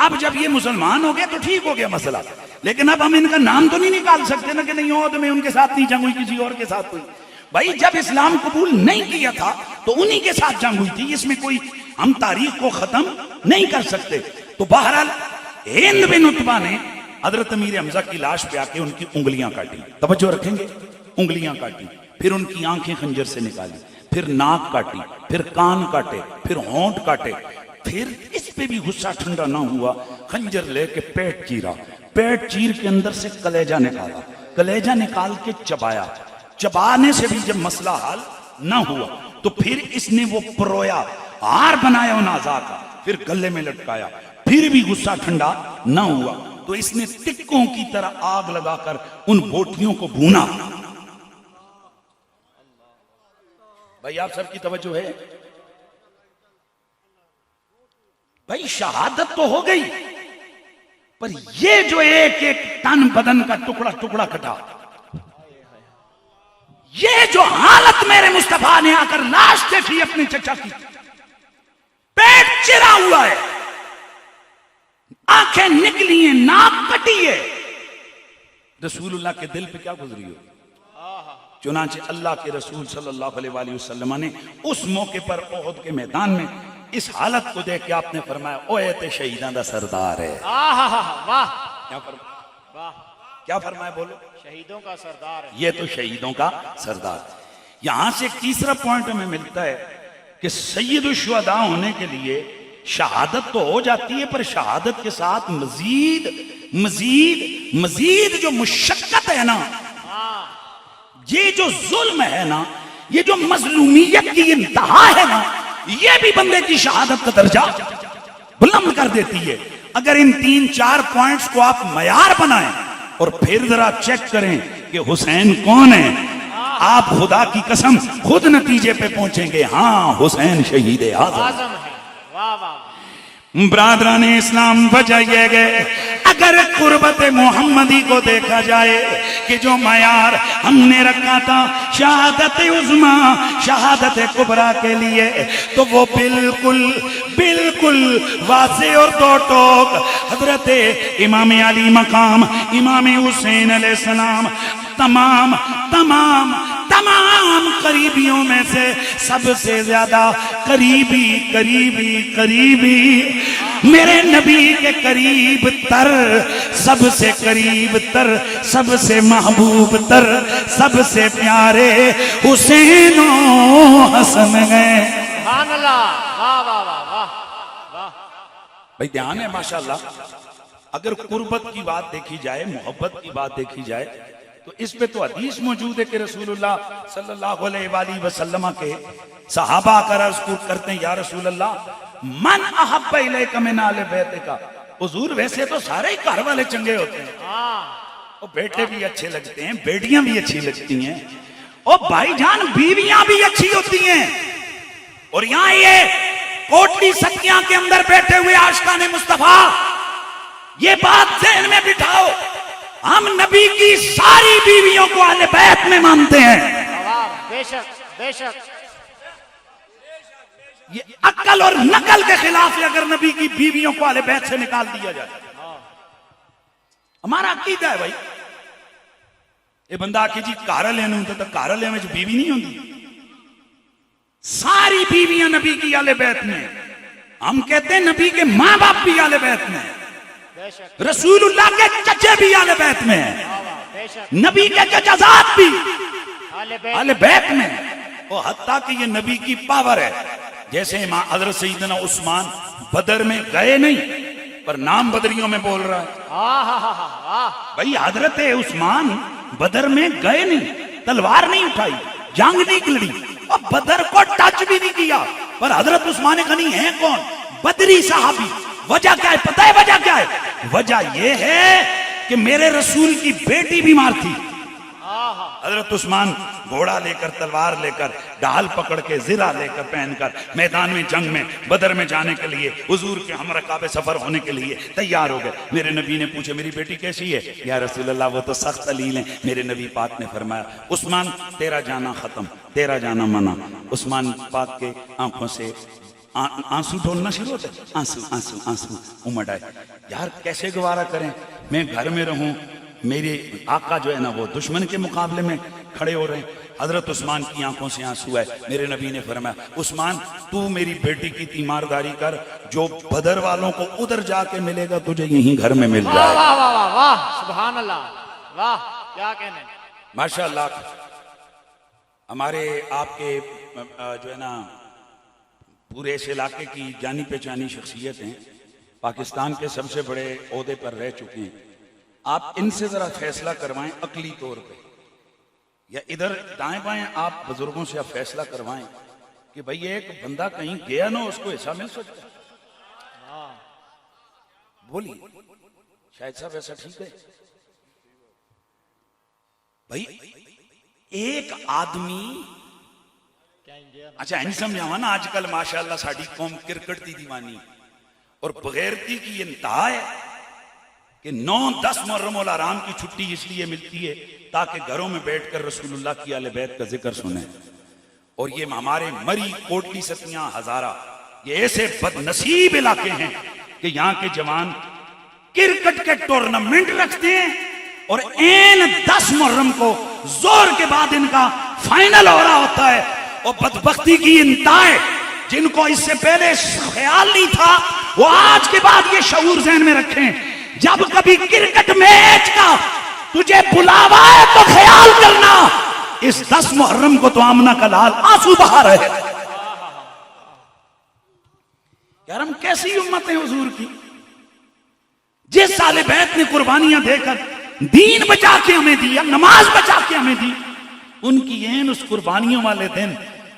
اب جب یہ مسلمان ہو گئے تو ٹھیک ہو گیا مسئلہ، لیکن اب ہم ان کا نام تو نہیں نکال سکتے نا کہ نہیں عہد میں ان کے ساتھ نہیں جنگ ہوئی، کسی اور کے ساتھ ہوئی. بھائی جب اسلام قبول نہیں کیا تھا تو انہی کے ساتھ جنگ ہوئی تھی، اس میں کوئی ہم تاریخ کو ختم نہیں کر سکتے. تو بہرحال ہند بن عتبہ نے حضرت امیر حمزہ کی لاش پہ آ کے ان کی انگلیاں کاٹی. توجہ رکھیں گے، انگلیاں کاٹی، پھر ان کی آنکھیں خنجر سے نکالی، پھر ناک کاٹی، پھر کان کاٹے، پھر ہونٹ کاٹے. پھر اس پہ بھی غصہ ٹھنڈا نہ ہوا، خنجر لے کے پیٹ چیرا، پیٹ چیر کے اندر سے کلیجہ نکالا، کلیجہ نکال کے چبایا. چبانے سے بھی جب مسئلہ حل نہ ہوا تو پھر اس نے وہ پرویا ہار بنایا ان اعضاء کا، پھر گلے میں لٹکایا. پھر بھی غصہ ٹھنڈا نہ ہوا تو اس نے ٹکوں کی طرح آگ لگا کر ان بوٹیوں کو بھونا. بھائی آپ سب کی توجہ ہے؟ بھائی شہادت تو ہو گئی، پر یہ جو ایک ایک تن بدن کا ٹکڑا ٹکڑا کٹا، یہ جو حالت میرے مصطفیٰ نے آ کر لاش دیکھی اپنے چچا کی، پیٹ چرا ہوا ہے، آنکھیں نکلی ہیں، ناک کٹی ہے، رسول اللہ کے دل پہ کیا گزری ہو؟ چنانچہ اللہ کے رسول صلی اللہ علیہ وآلہ وسلم نے اس موقع پر احد کے میدان میں اس حالت کو دیکھ کے آپ نے فرمایا اوے تے شہیداں دا سردار ہے. واہ کیا فرمایا؟ واہ، کیا فرمایا بولو؟ شہیدوں کا سردار ہے. یہ تو شہیدوں کا سردار. یہاں سے ایک تیسرا پوائنٹ ہمیں ملتا ہے کہ سید الشہداء ہونے کے لیے شہادت تو ہو جاتی ہے، پر شہادت کے ساتھ مزید مزید مزید جو مشقت ہے نا، یہ جو ظلم ہے نا، یہ جو مظلومیت کی انتہا ہے نا، یہ بھی بندے کی شہادت کا درجہ بلند کر دیتی ہے. اگر ان 3-4 پوائنٹس کو آپ معیار بنائیں اور پھر ذرا چیک کریں کہ حسین کون ہے، آپ خدا کی قسم خود نتیجے پہ پہنچیں گے، ہاں حسین شہید اعظم ہے. واہ واہ. برادران اسلام وجہ یہ گئے اگر قربت محمدی کو دیکھا جائے کہ جو معیار ہم نے رکھا تھا شہادت عظمیٰ شہادت کبریٰ کے لیے، تو وہ بالکل بالکل واضح اور دو ٹوک حضرت امام علی مقام امام حسین علیہ السلام تمام تمام تمام قریبیوں میں سے سب سے زیادہ قریبی میرے نبی کے قریب تر، سب سے قریب تر، سب سے محبوب تر، سب سے پیارے حسین و حسن ہیں. سبحان اللہ. واہ واہ واہ واہ واہ. بھائی دھیان ہے ماشاءاللہ. اگر قربت کی بات دیکھی جائے، محبت کی بات دیکھی جائے تو اس پہ تو حدیث موجود ہے کہ رسول اللہ صلی اللہ علیہ وآلہ وسلم کے صحابہ کا عرض کرتے ہیں یا رسول اللہ من احب الیک من آل بیتک. حضور ویسے تو سارے ہی گھر والے چنگے ہوتے ہیں، اور بیٹے بھی اچھے لگتے ہیں، بیٹیاں بھی اچھی لگتی ہیں، اور بھائی جان بیویاں بھی اچھی ہوتی ہیں. اور یہاں یہ کوٹلی ستیاں کے اندر بیٹھے ہوئے عاشقان مصطفیٰ یہ بات ذہن میں بٹھاؤ، ہم نبی کی ساری بیویوں کو اہل بیت میں مانتے ہیں. بے شک بے شک. یہ عقل اور نقل کے خلاف ہے اگر نبی کی بیویوں کو اہل بیت سے نکال دیا جائے. ہمارا عقیدہ ہے بھائی. یہ بندہ آکے جی کار لینے ہوتا تو کار لینے میں جو بیوی نہیں ہوتی، ساری بیویاں نبی کی اہل بیت میں. ہم کہتے ہیں نبی کے ماں باپ بھی اہل بیت میں، رسول اللہ کے چچے بھی اہل بیت میں ہیں، نبی کے چچازاد بھی اہل بیت میں. اور حتیٰ کہ یہ نبی کی پاور ہے. جیسے حضرت سیدنا عثمان بدر میں گئے نہیں پر نام بدریوں میں بول رہا ہے. بھئی حضرت عثمان بدر میں گئے نہیں، تلوار نہیں اٹھائی، جنگ نہیں لڑی، اور بدر کو ٹچ بھی نہیں کیا، پر حضرت عثمان غنی ہیں کون؟ بدری صحابی. وجہ کیا ہے؟ پتہ ہے وجہ کیا ہے؟ وجہ یہ ہے کہ میرے رسول کی بیٹی بیمار تھی. حضرت عثمان گھوڑا لے کر، تلوار لے کر، ڈھال پکڑ کے، زرہ لے کر پہن کر میدان میں جنگ میں بدر میں جانے کے لیے حضور کے ہمراہ پہ سفر ہونے کے لیے تیار ہو گئے. میرے نبی نے پوچھا میری بیٹی کیسی ہے؟ یا رسول اللہ وہ تو سخت علیل ہیں. میرے نبی پاک نے فرمایا عثمان تیرا جانا ختم، تیرا جانا منع. عثمان پاک کے آنسو ڈھولنا شروع ہوتا ہے، آنسو آنسو آنسو امڑ آئے. یار کیسے گوارا کریں، میں گھر میں رہوں، میرے آقا جو ہے نا وہ دشمن کے مقابلے میں کھڑے ہو رہے ہیں. حضرت عثمان کی آنکھوں سے آنسو ہے. میرے نبی نے فرمایا عثمان تو میری بیٹی کی تیمارداری کر، جو بدر والوں کو ادھر جا کے ملے گا تجھے یہیں گھر میں مل واہ جائے. واہ واہ واہ واہ سبحان اللہ، واہ کیا کہنے. ماشاءاللہ ہمارے آپ کے جو ہے نا پورے اس علاقے کی جانی پہچانی شخصیت ہیں، پاکستان کے سب سے بڑے عہدے پر رہ چکے ہیں. آپ ان سے ذرا فیصلہ کروائیں عقلی طور پہ، یا ادھر دائیں بائیں آپ بزرگوں سے آپ فیصلہ کروائیں کہ بھئی ایک بندہ کہیں گیا نہ اس کو ایسا مل سکتا ہے. بولیے شاہد صاحب ایسا ٹھیک ہے؟ بھئی ایک آدمی اچھا نہیں سمجھاوا نا، آج کل ماشاءاللہ ساڑی قوم کرکٹ دی دیوانی اور بغیرتی کی انتہا ہے کہ 9-10 محرم الحرام کی چھٹی اس لیے ملتی ہے تاکہ گھروں میں بیٹھ کر رسول اللہ کی اہل بیت کا ذکر سنیں. اور یہ ہمارے مری کوٹلی ستیاں ہزارہ یہ ایسے بد نصیب علاقے ہیں کہ یہاں کے جوان کرکٹ کے ٹورنامنٹ رکھتے ہیں اور این 10 محرم کو زور کے بعد ان کا فائنل ہو رہا ہوتا ہے. اور بدبختی کی انتہا ہے، جن کو اس سے پہلے خیال نہیں تھا وہ آج کے بعد یہ شعور ذہن میں رکھیں، جب کبھی کرکٹ میچ کا تجھے بلاوا ہے تو خیال کرنا اس 10 محرم کو تو آمنہ کا لال آنسو بہا رہے. یار ہم کیسی امت ہیں حضور کی، جس اہل بیت نے قربانیاں دے کر دین بچا کے ہمیں دیا، نماز بچا کے ہمیں دی، ان کی این اس قربانیوں والے دن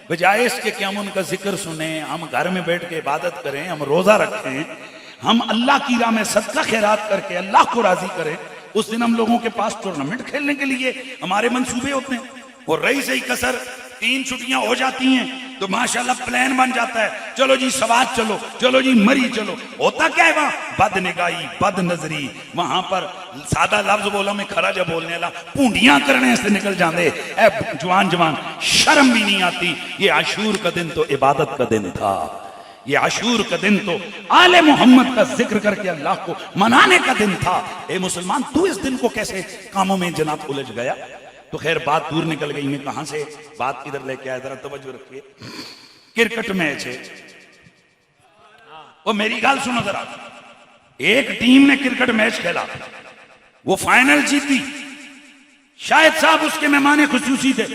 بجائے اس کے کہ ہم ان کا ذکر سنیں، ہم گھر میں بیٹھ کے عبادت کریں، ہم روزہ رکھیں، ہم اللہ کی راہ میں صدقہ خیرات کر کے اللہ کو راضی کریں، اس دن ہم لوگوں کے پاس ٹورنامنٹ کھیلنے کے لیے ہمارے منصوبے ہوتے ہیں. اور رہی صحیح کسر 3 چھٹیاں ہو جاتی ہیں تو ماشاءاللہ پلان بن جاتا ہے، چلو جی سوات چلو، چلو جی مری چلو. ہوتا کیا ہے وہاں؟ بد نگاہی، بد نظری. وہاں پر سادہ لفظ بولا میں کھڑا جب بولنے والا پونڈیاں کرنے سے نکل جاندے. اے جوان جوان شرم بھی نہیں آتی. یہ عاشور کا دن تو عبادت کا دن تھا، یہ عاشور کا دن تو آل محمد کا ذکر کر کے اللہ کو منانے کا دن تھا. اے مسلمان تو اس دن کو کیسے کاموں میں جناب الجھ گیا؟ تو خیر بات دور نکل گئی، میں کہاں سے بات ادھر لے کے آیا، ذرا توجہ رکھیے. کرکٹ میچ ہے، وہ میری گال سنو ذرا. ایک ٹیم نے کرکٹ میچ کھیلا، وہ فائنل جیتی. شاہد صاحب اس کے مہمان خصوصی تھے.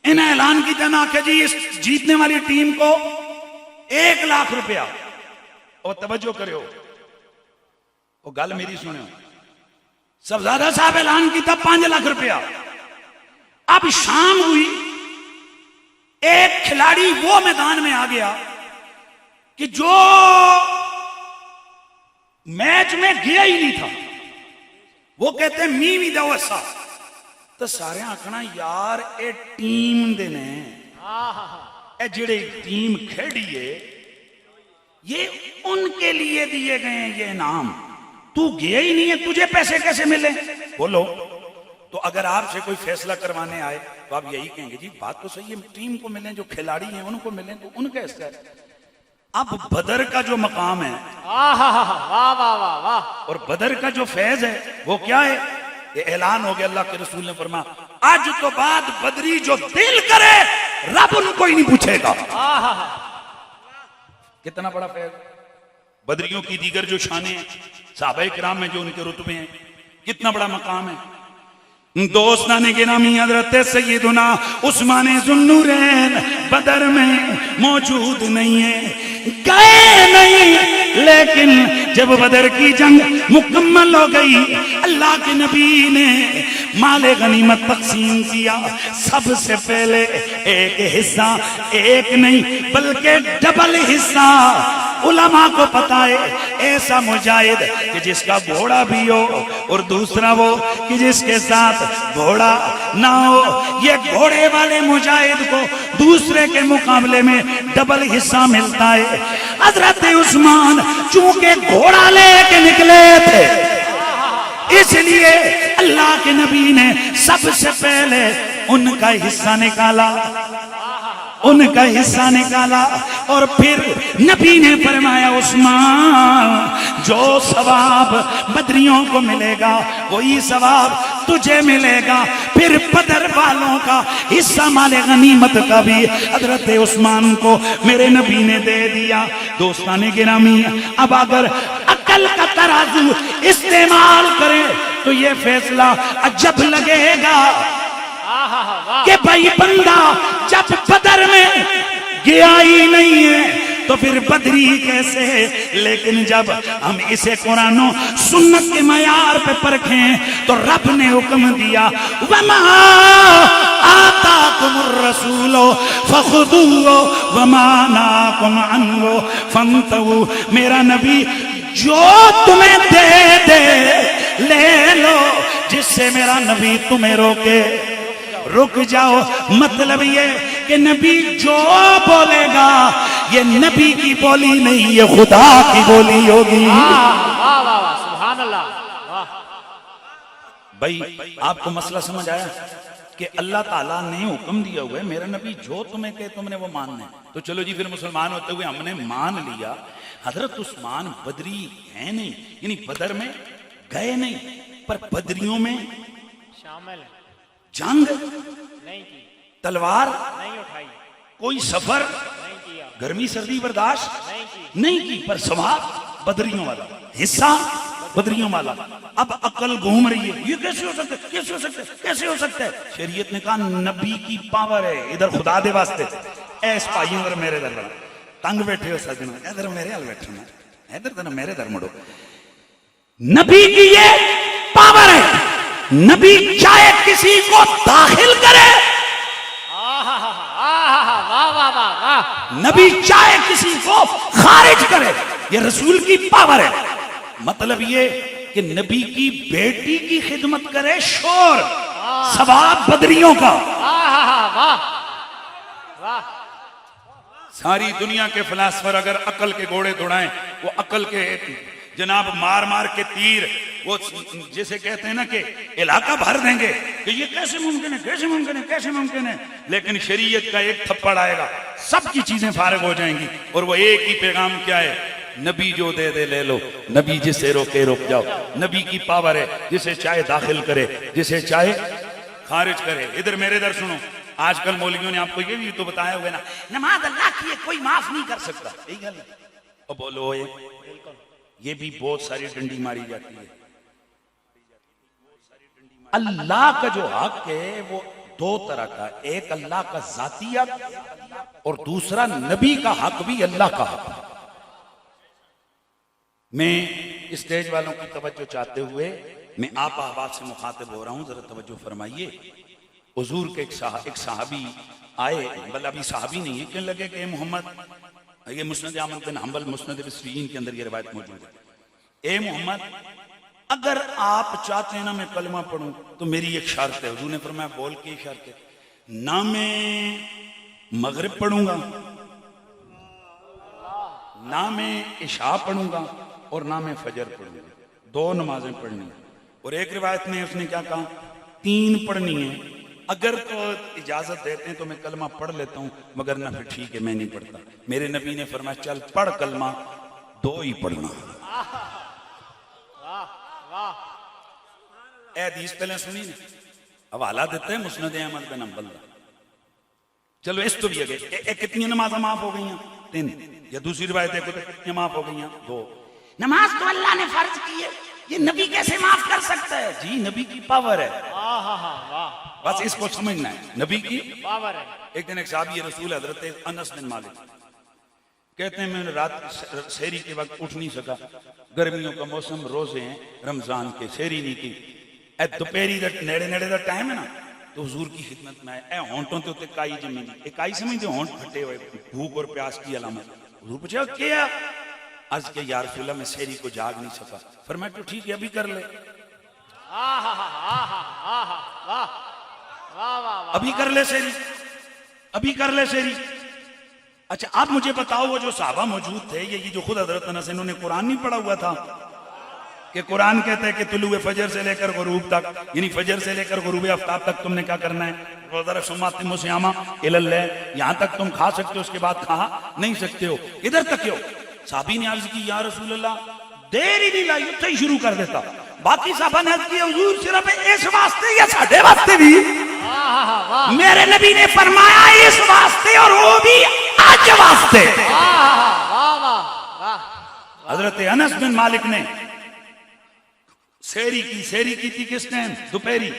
انہیں اعلان کی تھا کہ جی اس جیتنے والی ٹیم کو 1 لاکھ روپیہ. اور توجہ کرے ہو، وہ گل میری سنے ہو. صاحبزادہ صاحب اعلان کی تھا 5 لاکھ روپیہ. اب شام ہوئی، ایک کھلاڑی وہ میدان میں آ گیا کہ جو میچ میں گیا ہی نہیں تھا. وہ کہتے ہیں میوی دا وسا تو سارے آکھنا یار اے ٹیم دے نے، اے جڑے ٹیم کھیڑی ہے یہ ان کے لیے دیے گئے ہیں یہ انعام، تو گیا ہی نہیں ہے، تجھے پیسے کیسے ملے؟ بولو. تو اگر آپ سے کوئی فیصلہ کروانے آئے تو آپ یہی کہیں گے جی بات تو صحیح ہے، ٹیم کو ملیں، جو کھلاڑی ہیں ان کو ملیں، تو ان کا حصہ ہے. اب بدر کا جو مقام ہے، واہ واہ واہ واہ، اور بدر کا جو فیض ہے وہ کیا ہے؟ یہ اعلان ہو گیا، اللہ کے رسول نے فرمایا آج تو بعد بدری جو دل کرے رب ان کو ہی نہیں پوچھے گا. کتنا بڑا فیض. بدریوں کی دیگر جو شانیں ہیں، صحابہ کرام میں جو ان کے رتبے ہیں، کتنا بڑا مقام ہے. دوستان گرامی حضرت سیدنا عثمان ذوالنورین بدر میں موجود نہیں ہے، گئے نہیں، لیکن جب بدر کی جنگ مکمل ہو گئی اللہ کے نبی نے مال غنیمت تقسیم کیا. سب سے پہلے ایک حصہ، ایک نہیں بلکہ ڈبل حصہ. علماء کو پتا ہے ایسا مجاہد کہ جس کا گھوڑا بھی ہو اور دوسرا وہ کہ جس کے ساتھ گھوڑا نہ ہو، یہ گھوڑے والے مجاہد کو دوسرے کے مقابلے میں ڈبل حصہ ملتا ہے. حضرت عثمان چونکہ گھوڑا لے کے نکلے تھے اس لیے اللہ کے نبی نے سب سے پہلے ان کا حصہ نکالا. ان کا حصہ نکالا اور پھر نبی نے فرمایا عثمان جو ثواب بدریوں کو ملے گا وہی ثواب تجھے ملے گا. پھر بدر والوں کا حصہ مال غنیمت کا بھی حضرت عثمان کو میرے نبی نے دے دیا. دوستان گرامی اب اگر عقل کا ترازو استعمال کرے تو یہ فیصلہ عجب لگے گا کہ بھائی بندہ جب بدر میں گیا ہی نہیں ہے تو پھر بدری کیسے ہے. لیکن جب ہم اسے قرآن و سنت کے معیار پہ پرکھیں تو رب نے حکم دیا وَمَا آتَاكُمُ الرَّسُولُ فَخُذُوهُ وَمَا نَهَاكُمْ عَنْهُ فَانْتَهُوا. میرا نبی جو تمہیں دے دے لے لو, جس سے میرا نبی تمہیں روکے رک جاؤ. مطلب یہ کہ نبی جو بولے گا یہ نبی کی بولی نہیں, یہ خدا کی بولی ہوگی. واہ واہ واہ سبحان اللہ. واہ بھائی آپ کو مسئلہ سمجھ آیا کہ اللہ تعالیٰ نے حکم دیا ہوا ہے میرا نبی جو تمہیں کہے تم نے وہ ماننا ہے. تو چلو جی پھر مسلمان ہوتے ہوئے ہم نے مان لیا. حضرت عثمان بدری ہیں نہیں, یعنی بدر میں گئے نہیں, پر بدریوں میں شامل جنگ نہیں کی, تلوار نہیں اٹھائی, کوئی سفر نہیں کیا, گرمی سردی برداشت نہیں کی. نہیں کی, پر ثواب بدریوں والا, حصہ بدریوں والا. اب عقل گھوم رہی ہے یہ کیسے ہو سکتا ہے, کیسے ہو سکتا ہے, کیسے ہو سکتا ہے. شریعت نے کہا نبی کی پاور ہے. ادھر خدا دے واسطے ایس پائیوں ادھر میرے در بڑا تنگ بیٹھے ہو سجنوں, ادھر میرے حال بیٹھے ہو, ادھر تو میرے در مڑو. نبی کی یہ پاور ہے, نبی چاہے کسی کو داخل کرے, واہ واہ واہ واہ, نبی چاہے کسی کو خارج کرے, یہ رسول کی پاور ہے. مطلب یہ کہ نبی کی بیٹی کی خدمت کرے شور, ثواب بدریوں کا. واہ واہ. ساری دنیا کے فلاسفر اگر عقل کے گھوڑے دوڑائیں, وہ عقل کے جناب مار مار کے تیر, وہ جسے کہتے ہیں نا کہ علاقہ بھر دیں گے کہ یہ کیسے ممکن ہے, کیسے ممکن ہے, کیسے ممکن ہے. لیکن شریعت کا ایک تھپڑ آئے گا, سب کی چیزیں فارغ ہو جائیں گی, اور وہ ایک ہی پیغام کیا ہے, نبی جو دے دے لے لو, نبی جسے روکے روک جاؤ. نبی کی پاور ہے, جسے چاہے داخل کرے, جسے چاہے خارج کرے. ادھر میرے در سنو, آج کل مولویوں نے آپ کو یہ بھی تو بتایا ہوئے نا نماز اللہ کی ہے کوئی معاف نہیں کر سکتا. یہی گل ہے. اور بولو یہ بھی بہت ساری ڈنڈی ماری جاتی ہے. اللہ کا جو حق ہے وہ دو طرح کا, ایک اللہ کا ذاتی حق اور دوسرا نبی کا حق بھی اللہ کا حق. میں اسٹیج والوں کی توجہ چاہتے ہوئے میں آپ احباب سے مخاطب ہو رہا ہوں, ذرا توجہ فرمائیے. حضور کے ایک صحابی آئے, بل ابھی صحابی نہیں ہے, کہنے لگے کہ اے محمد, یہ مسند احمد بن حنبل مسند بسرین کے اندر یہ روایت موجود ہے, اے محمد اگر آپ چاہتے ہیں نا میں کلمہ پڑھوں تو میری ایک شرط ہے. حضور نے فرمایا بول کے شرط ہے, نہ میں مغرب پڑھوں گا, نہ میں عشاء پڑھوں گا, اور نہ میں فجر پڑھوں گا. دو نمازیں پڑھنی. اور ایک روایت میں اس نے کیا کہا, 3 پڑھنی ہے. اگر تو اجازت دیتے ہیں تو میں کلمہ پڑھ لیتا ہوں, مگر نہ پھر ٹھیک ہے میں نہیں پڑھتا. میرے نبی نے فرمایا چل پڑھ کلمہ, 2 ہی پڑھنا. اے حدیث پہلے سنی نا, حوالہ دیتے ہیں مسند احمد بن حنبل. چلو اس تو بھی اگے کتنی نمازیں معاف ہو گئی ہیں, 3. یا دوسری روایت ہے کتنی معاف ہو گئی ہیں, 2. نماز تو اللہ نے فرض کی ہے, یہ نبی کیسے معاف کر سکتا ہے؟ جی نبی کی پاور ہے, بس اس کو سمجھنا ہے, نبی کی پاور ہے. ایک دن ایک صحابی رسول حضرت انس بن مالک کہتے ہیں میں رات سحری کے وقت اٹھ نہیں سکا, گرمیوں کا موسم, روزے ہیں رمضان کے, سحری نہیں کی. اے دوپہری دا نیڑے نیڑے دا ٹائم ہے نا, تو حضور کی خدمت میں آئے. اے ہونٹوں تے ہوتے کائی جمی دی, ایک کائی سمجھتے ہونٹ پھٹے ہوئے, بھوک اور پیاس کی علامت. حضور پوچھا کیا؟ عرض کہ یا رسول اللہ میں سحری کو جاگ نہیں سکا. فرمایا تو ٹھیک ہے ابھی کر لے, ابھی کر لے سحری, ابھی کر لے سحری. اچھا اب مجھے بتاؤ وہ جو صحابہ موجود تھے, یہ جو خود حضرت انس انہوں نے قرآن نہیں پڑھا ہوا تھا کہ قرآن کہتا ہے کہ طلوع فجر سے لے کر غروب تک, یعنی فجر سے لے کر غروب آفتاب تک تم نے کیا کرنا ہے, یہاں تک تم کھا سکتے ہو، اس کے بعد کھا نہیں سکتے ہو، ادھر تک ہو۔ صحابی نے عرض کی یا رسول اللہ دیر ہی نہیں لائی، اتنے ہی شروع کر دیتا۔ باقی صحابہ نے عرض کی حضور صرف اس واسطے یا ساڈے واسطے بھی؟ میرے نبی نے فرمایا اس واسطے اور وہ بھی آج واسطے۔ حضرت انس بن مالک نے سیری کی تھی کس ٹائم؟ دوپہری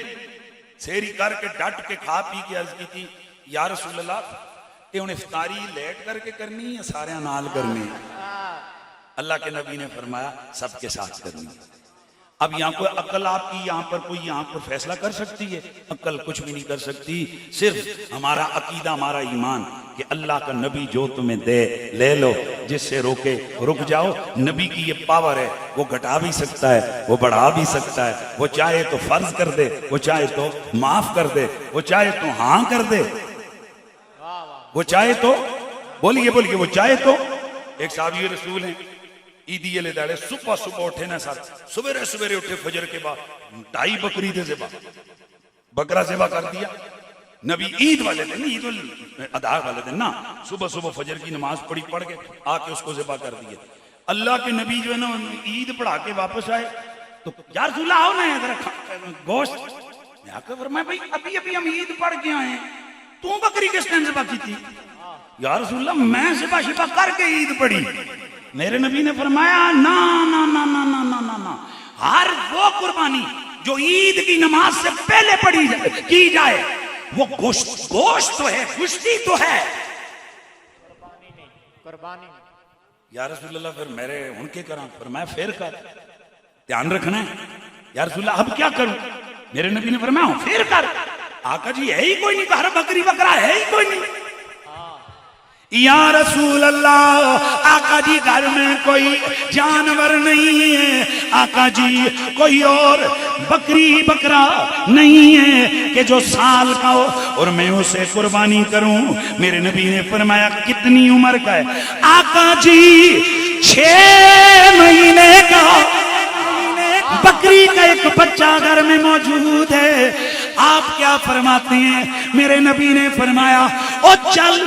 سیری کر کے ڈٹ کے کھا پی کے عرض کی تھی یا رسول اللہ یہ انہیں افطاری لیٹ کر کے کرنی یا سارے نال کرنی؟ اللہ کے نبی نے فرمایا سب کے ساتھ کرنی۔ اب یہاں کوئی عقل آپ کی یہاں پر فیصلہ کر سکتی ہے؟ عقل کچھ بھی نہیں کر سکتی، صرف ہمارا عقیدہ، ہمارا ایمان کہ اللہ کا نبی جو تمہیں دے لے لو، جس سے روکے رک جاؤ۔ نبی کی یہ پاور ہے، وہ گھٹا بھی سکتا ہے، وہ بڑھا بھی سکتا ہے، وہ چاہے تو فرض کر دے، وہ چاہے تو معاف کر دے، وہ چاہے تو ہاں کر دے، وہ چاہے تو بولیے وہ چاہے تو۔ ایک صحابی رسول ہیں عیدی علیہ داڑے صبح اٹھے نا ساتھ، سویرے اٹھے فجر کے بعد 2.5 بکری دے ذبح، بکرا ذبح کر دیا۔ نبی عید والے دن، عید الاضحیٰ والے دن نا، صبح فجر کی نماز پڑھ کے آ کے اس کو ذبح کر دیا۔ اللہ کے نبی جو ہے نا عید پڑھا کے واپس آئے تو یا رسول اللہ آؤ نا ذرا گوشت۔ میں آ کے فرمایا بھائی ابھی ہم عید پڑھ کے آئے ہیں، تو بکری کس ٹائم ذبح کی تھی؟ یا رسول اللہ میں ذبح کر کے عید پڑھی۔ میرے نبی نے فرمایا نا ہر وہ قربانی جو عید کی نماز سے پہلے کی جائے وہ گوشت تو ہے، گوشتی تو ہے، قربانی نہیں۔ یا رسول اللہ پھر میرے ان کے کراں؟ فرمایا پھر کر، دھیان رکھنا ہے۔ یا رسول اللہ اب کیا کروں؟ میرے نبی نے فرمایا پھر کر۔ آقا جی ہے ہی کوئی نہیں، گھر بکری بکرا ہے ہی کوئی نہیں۔ یا رسول اللہ آقا جی گھر میں کوئی جانور نہیں ہے، آقا جی کوئی اور بکری بکرا نہیں ہے کہ جو سال کا ہو اور میں اسے قربانی کروں۔ میرے نبی نے فرمایا کتنی عمر کا ہے؟ آقا جی 6 مہینے کا بکری کا ایک بچہ گھر میں موجود ہے۔ آپ کیا فرماتے ہیں؟ میرے نبی نے فرمایا او چل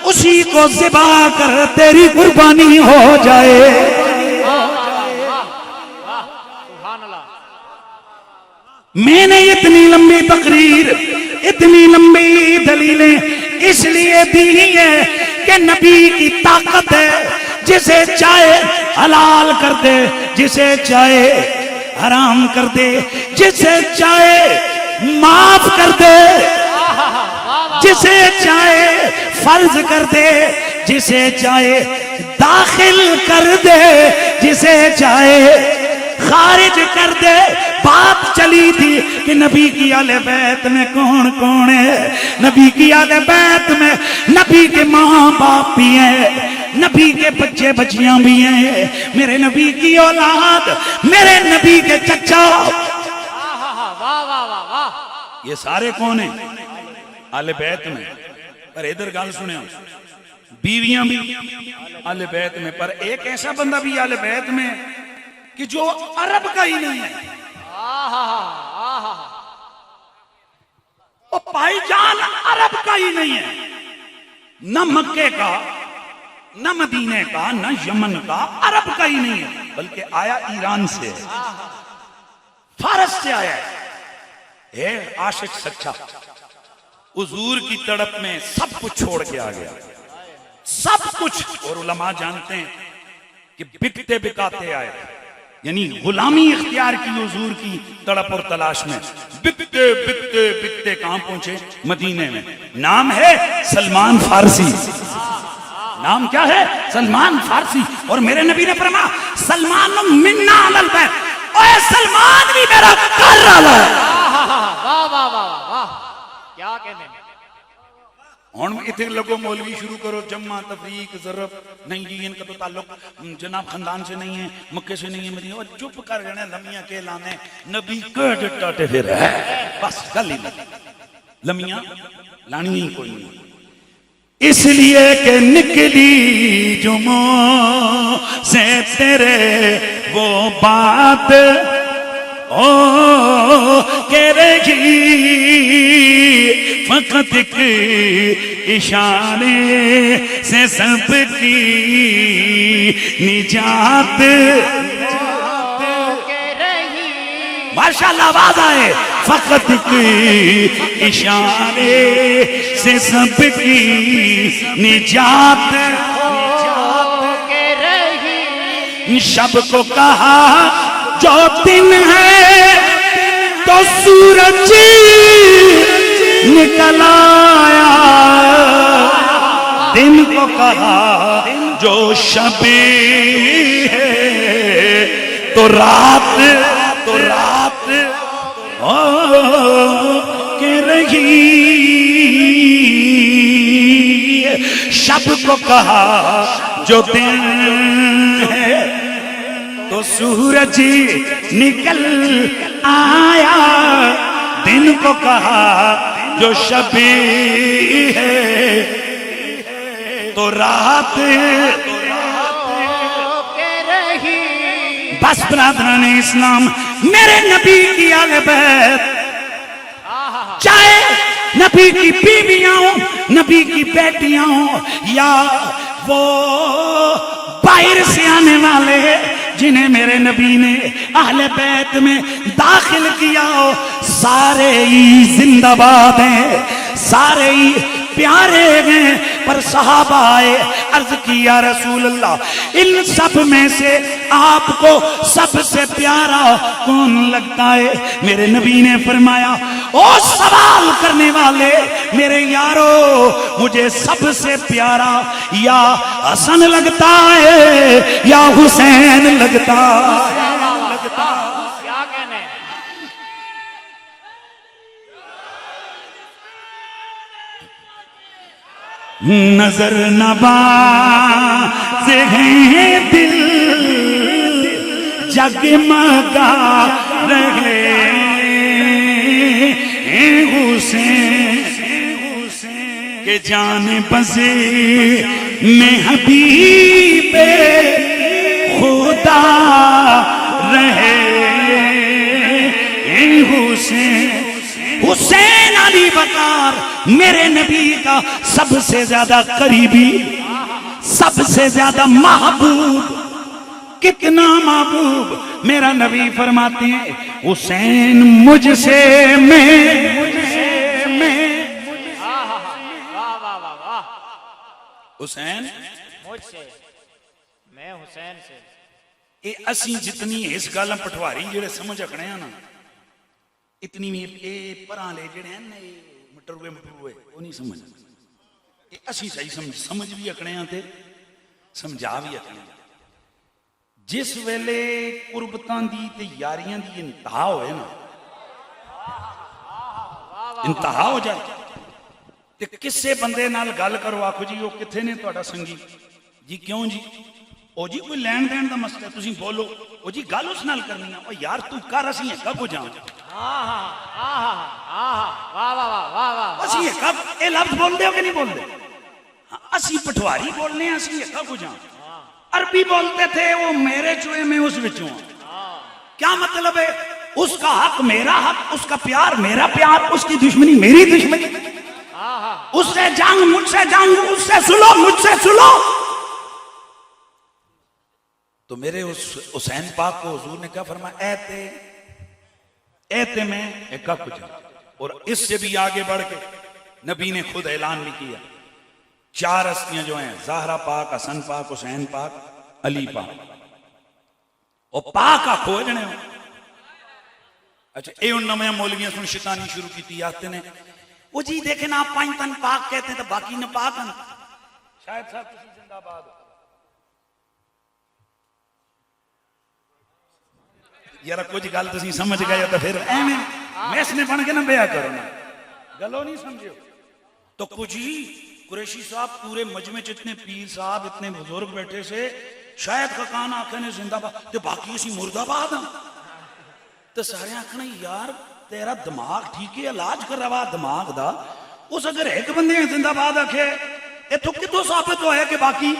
اسی کو ذبح کر تیری قربانی ہو جائے۔ میں نے اتنی لمبی تقریر، اتنی لمبی دلیلیں اس لیے دی ہیں کہ نبی کی طاقت ہے، جسے چاہے حلال کر دے، جسے چاہے حرام کر دے، جسے چاہے معاف کر دے، جسے چاہے فرض کر دے، جسے چاہے داخل کر دے، جسے چاہے خارج کر دے۔ بات چلی تھی کہ نبی کی اہل بیت میں کون کون ہے؟ نبی کی اہل بیت میں نبی کے ماں باپ بھی ہیں، نبی کے بچے بچیاں بھی ہیں، میرے نبی کی اولاد، میرے نبی کے چچا، یہ سارے کون ہیں؟ اہل بیت میں۔ پر ادھر گل سنیں، بیویاں بھی اہل بیت میں، پر ایک ایسا بندہ بھی اہل بیت میں کہ جو عرب کا ہی نہیں ہے۔ وہ بھائی جان عرب کا ہی نہیں ہے، نہ مکے کا، نہ مدینے کا، نہ یمن کا، عرب کا ہی نہیں ہے، بلکہ آیا ایران سے، فارس سے آیا ہے۔ عاشق سچا، حضور کی تڑپ میں سب کچھ چھوڑ کے آ گیا، سب کچھ۔ اور علماء جانتے ہیں کہ بکتے بکاتے آئے، یعنی غلامی اختیار کی حضور کی تڑپ اور تلاش میں۔ بکتے بکتے بکتے کہاں پہنچے؟ مدینے میں۔ نام ہے سلمان فارسی۔ نام کیا ہے؟ سلمان فارسی۔ اور میرے نبی نے فرمایا سلمان منا علی البیت، اے سلمان بھی میرا گھر والا ہے۔ کیا کہنے ہیں؟ ہون اتنے لوگوں مولوی شروع کرو جمع تفریق ضرب، نہیں جی ان کا تو تعلق جناب خاندان سے نہیں ہے، مکے سے نہیں ہے، مدینہ۔ اور چپ کر گئے لمیاں کے لانے نبی کا ڈٹاتے پھر ہے، بس کل ہی لمیاں لانی ہی کوئی نہیں۔ اس لیے کہ نکلی جو منہ سے تیرے وہ بات کہہ رہی فقط ایک اشارے سے سب کی نجات ماشاءاللہ آواز آئے فقط ایک اشارے سے سب کی نجات شب کو کہا جو دن ہے تو سورج نکل آیا دن کو کہا جو شب ہے تو رات کہہ رہی شب کو کہا جو دن ہے تو سورج نکل آیا دن کو کہا جو شب ہے تو رات بس برادران اسلام میرے نبی کی آل بیت چاہے نبی کی بیویاں ہوں نبی کی بیٹیاں ہوں یا وہ باہر سے آنے والے جنہیں میرے نبی نے اہل بیت میں داخل کیا ہو سارے ہی زندہ باد ہیں سارے ہی پیارے ہیں پر صحابہ آئے عرض کیا رسول اللہ ان سب میں سے آپ کو سب سے پیارا کون لگتا ہے میرے نبی نے فرمایا او سوال کرنے والے میرے یارو مجھے سب سے پیارا یا حسن لگتا ہے یا حسین لگتا کیا کہنے نظر نواز ہیں دل جگمگا رہے حسین کہ جان بسے میں حبیب خدا رہے حسین علی بکار میرے نبی کا سب سے زیادہ قریبی سب سے زیادہ محبوب کتنا محبوب میرا نبی فرماتے ہیں حسین مجھ سے میں حسین مجھ سے میں حسین سے اے اسی جتنی اس گالاں پٹواری جڑے سمجھ اکھنے ہیں نا اتنی میں اے پران لے جڑے ہیں نا مٹروے وہ نہیں سمجھ اے اسی صحیح سمجھ بھی اکھنے ہیں تے سمجھا بھی اکھنے ہیں جس ویلے قربتاں دی تے یاریاں دی انتہا ہوئے نا انتہا ہو جائے تے کسے بندے نال گل کرو آکھو جی وہ کتھے نے تہاڈا سنگی جی کیوں جی او جی کوئی لین دین دا مسئلہ تسی بولو او جی گل اس نال کرنی ہے او یار تو کر اسی کب ہو جاؤں اسی کب اے لفظ بول دے ہو کہ نہیں بول دے اسی پٹواری بولنے ہیں اسی کب ہو جاؤں عربی بولتے تھے وہ میرے چوئے میں اس وچوں کیا مطلب ہے اس کا حق میرا حق اس کا پیار میرا پیار اس کی دشمنی میری دشمنی اس سے جنگ مجھ سے جنگ اس سے سلو مجھ سے سلو تو میرے اس حسین پاک کو حضور نے کیا فرمایا ایتے میں ایک کچھ اور اس سے بھی آگے بڑھ کے نبی نے خود اعلان بھی کیا 4 ہستیاں جو ہیں زہرا پاک حسن پاک حسین پاک علی پاک اور پاک آکھو جنے ہو اچھا اے ان نمیں مولویاں سن شیطانی شروع کی تھی آتے نے وہ جی دیکھیں آپ 5 تن پاک کہتے ہیں تو باقی نہ پاک ہیں شاید صاحب کسی زندہ باد یارا کچھ گل تسی سمجھ گئے تو پھر ایمیں میس نے بن کے نہ بیا کرو نا گلو نہیں سمجھو تو کچھ ہی قریشی صاحب پورے مجمع اتنے پیر صاحب اتنے بزرگ بیٹھے سے شاید خاکان آنکھیں نے زندہ باد تو باقی اسی مردہ باد ہیں تو سارے آنکھیں یار تیرا دماغ ٹھیک ہے علاج کر رہا دماغ دا اس اگر ایک بندے ہیں زندہ باد آکھے اے تو کتو ثابت ہوا ہے کہ باقی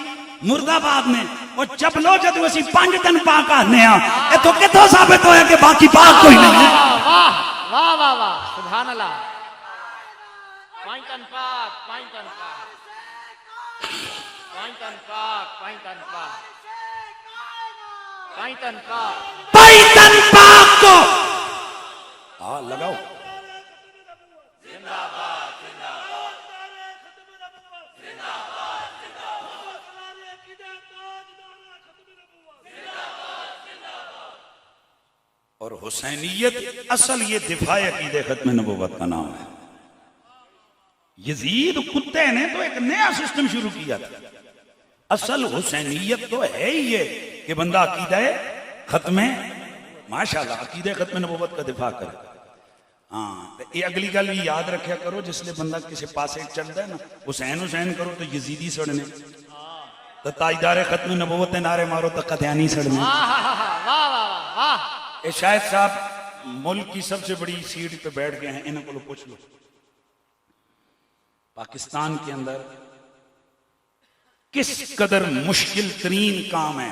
مردہ باد نے وہ چپلو جدو اسی 5 دن پاک آنے ہاں اے تو کتوں ثابت ہویا کہ باقی پاک کوئی نہیں ہے؟ واہ واہ واہ واہ سبحان اللہ پائنٹن پاک پائنٹن پاک پائنٹن پاک پائنٹن پاک پائنٹن پاک پائتن پاک کو ہاں لگاؤ اور حسینیت اصل یہ دفاع عقیدہ ختم نبوت کا نام ہے. یزید کتے نے تو ایک نیا سسٹم شروع کیا تھا. اصل حسینیت تو ہے ہی یہ کہ بندہ عقیدہ ختم ماشاءاللہ عقیدہ ختم نبوت کا دفاع کرے. ہاں یہ اگلی گل بھی یاد رکھیا کرو جس لئے بندہ کسی پاسے چلتا ہے نا حسین حسین کرو تو یزیدی سڑنے تو تاجدار ختم نبوت نعرے مارو تو قدیانی سڑنے. اے شاہد صاحب ملک کی سب سے بڑی سیٹ پہ بیٹھ گئے ہیں انہوں کو پوچھ لو پاکستان کے اندر کس قدر مشکل ترین کام ہے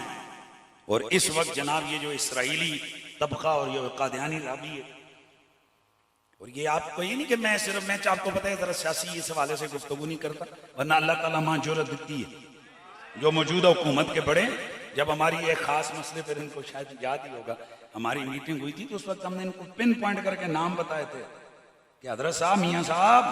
اور اس وقت جناب یہ جو اسرائیلی طبقہ اور یہ قادیانی لابی ہے اور یہ آپ کو یہ نہیں کہ میں صرف میں آپ کو پتہ ہے ذرا سیاسی اس حوالے سے گفتگو نہیں کرتا ورنہ اللہ تعالیٰ ماں جرأت دیتی ہے جو موجودہ حکومت کے بڑے جب ہماری ایک خاص مسئلے پر ان کو شاید یاد ہی ہوگا ہماری میٹنگ ہوئی تھی تو اس وقت ہم نے ان کو پن پوائنٹ کر کے نام بتائے تھے کہ حضرت صاحب میاں صاحب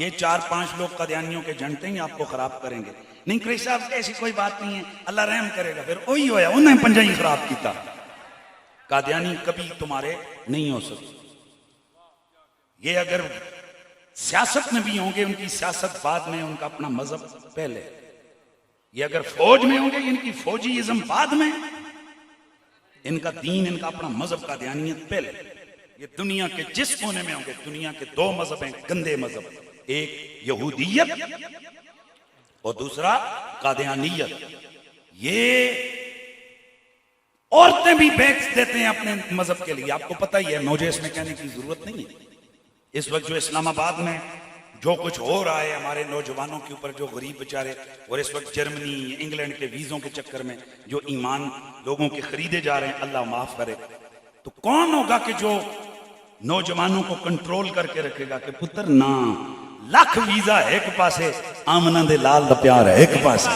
یہ 4-5 لوگ قادیانیوں کے جھنڈے ہیں آپ کو خراب کریں گے. نہیں قریشی صاحب ایسی کوئی بات نہیں ہے اللہ رحم کرے گا. پھر وہی ہوا انہوں نے پنجہ ہی خراب کیتا. قادیانی کبھی تمہارے نہیں ہو سکتے. یہ اگر سیاست میں بھی ہوں گے ان کی سیاست بعد میں ان کا اپنا مذہب پہلے. یہ اگر فوج میں ہوں گے ان کی فوجی ازم بعد میں ان کا دین ان کا اپنا مذہب قادیانیت پہلے. یہ دنیا کے جس کونے میں ہوں گے دنیا کے 2 مذہب ہیں گندے مذہب ایک یہودیت اور دوسرا قادیانیت. یہ عورتیں بھی بیچ دیتے ہیں اپنے مذہب کے لیے آپ کو پتہ ہی ہے مجھے اس میں کہنے کی ضرورت نہیں ہے. اس وقت جو اسلام آباد میں جو کچھ ہو رہا ہے ہمارے نوجوانوں کے اوپر جو غریب بیچارے اور اس وقت جرمنی انگلینڈ کے ویزوں کے چکر میں جو ایمان لوگوں کے خریدے جا رہے ہیں اللہ معاف کرے تو کون ہوگا کہ جو نوجوانوں کو کنٹرول کر کے رکھے گا کہ پتر نہ لکھ ویزا ایک پاسے آمنہ دے لال دا پیار ہے ایک پاسے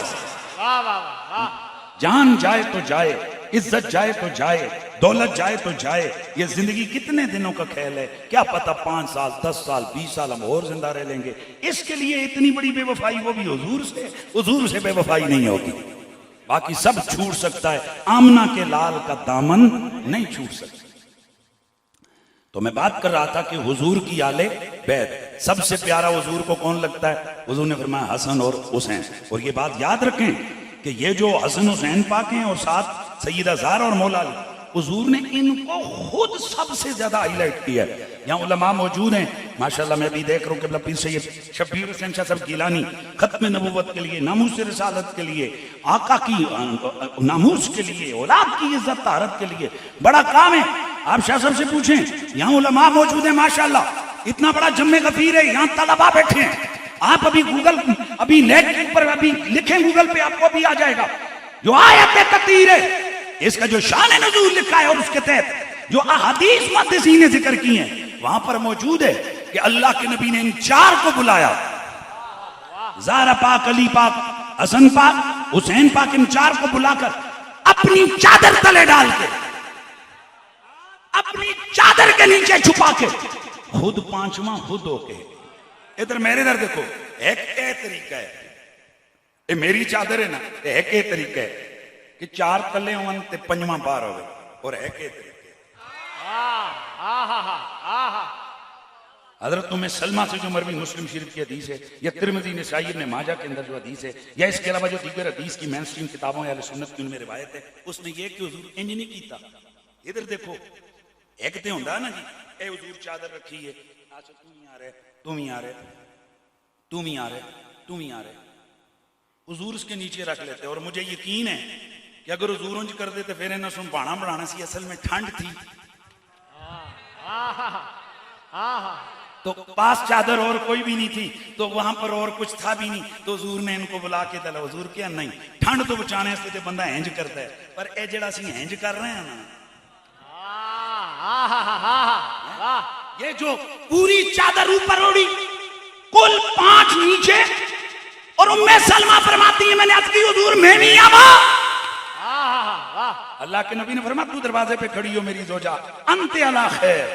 جان جائے تو جائے عزت جائے تو جائے دولت جائے تو جائے. یہ زندگی کتنے دنوں کا کھیل ہے کیا پتہ 5 سال 10 سال 20 سال ہم اور زندہ رہ لیں گے. اس کے لیے اتنی بڑی بے وفائی وہ بھی حضور سے بے وفائی نہیں ہوگی. باقی سب چھوٹ سکتا ہے آمنہ کے لال کا دامن نہیں چھوٹ سکتا. تو میں بات کر رہا تھا کہ حضور کی آل بیت سب سے پیارا حضور کو کون لگتا ہے. حضور نے فرمایا حسن اور حسین. اور یہ بات یاد رکھیں کہ یہ جو حسن حسین پاک ہیں اور ساتھ سیدہ زہرا اور مولا علی حضور نے ان کو خود سب سے زیادہ ہائی لائٹ کیا ہے. یہاں علماء موجود ہیں ماشاءاللہ میں بھی دیکھ رہا ہوں کہ پیر سید شبیر حسین شاہ صاحب گیلانی ختم نبوت کے لیے ناموس رسالت کے لیے آقا کی ناموس کے لیے اولاد کی عزت طہارت کے لیے بڑا کام ہے. آپ شاہ صاحب سے پوچھیں یہاں علماء موجود ہیں ماشاءاللہ اتنا بڑا جمع غفیر ہے یہاں طلباء بیٹھے ہیں. آپ ابھی گوگل ابھی نیٹ کے اوپر ابھی لکھیں گوگل پہ آپ کو بھی آ جائے گا جو آیت کثیر ہے اس کا جو شان نزول لکھا ہے اور اس کے تحت جو احادیث محدثین نے ذکر کی ہیں وہاں پر موجود ہے کہ اللہ کے نبی نے ان 4 کو بلایا زہرا پاک علی پاک حسن پاک حسین پاک ان 4 کو بلا کر اپنی چادر تلے ڈال کے اپنی چادر کے نیچے چھپا کے خود 5واں خود ہو کے ادھر میرے ادھر دیکھو ایک طریقہ ہے یہ میری چادر ہے نا ایک طریقہ ہے کہ 4 تلے ہوں تے 5واں باہر ہوئے اور ایک طریقہ حضرت ام سلمہ سے جو مروی مسلم شریف کی حدیث ہے یا ترمذی نسائی ابن ماجہ کے اندر جو حدیث ہے یا اس کے علاوہ جو دیگر حدیث کی مین سٹریم کتابوں اہل سنت کی ان میں روایت ہے اس نے یہ کہ حضور انج نہیں کیتا. ادھر دیکھو ایک تے ہوندا نا جی اے حضور چادر رکھی ہے اچھا تم ہی آ رہے تم ہی آ رہے تم ہی آ رہے تم ہی آ رہے حضور اس کے نیچے رکھ لیتے اور مجھے یقین ہے کہ اگر حضور انج کر دیتے پھر انہیں سن بھانا بڑھانا سی اصل میں ٹھنڈ تھی تو پاس چادر اور کوئی بھی نہیں تھی، تو وہاں پر اور کچھ تھا بھی نہیں، تو حضور نے ان کو بلا کے دلا. حضور کیا نہیں، ٹھنڈ تو بچانے سے بندہ ہینج کرتا ہے، پر اے جڑا سی ہینج کر رہے ہیں نا، یہ جو پوری چادر اوپر اڑی، کل 5 نیچے، اور ام سلمہ فرماتی ہیں میں نے عرض کی حضور میں نہیں آوا. اللہ کے نبی نے فرمایا تو دروازے پہ کھڑی ہو میری زوجہ، انت علی خیر،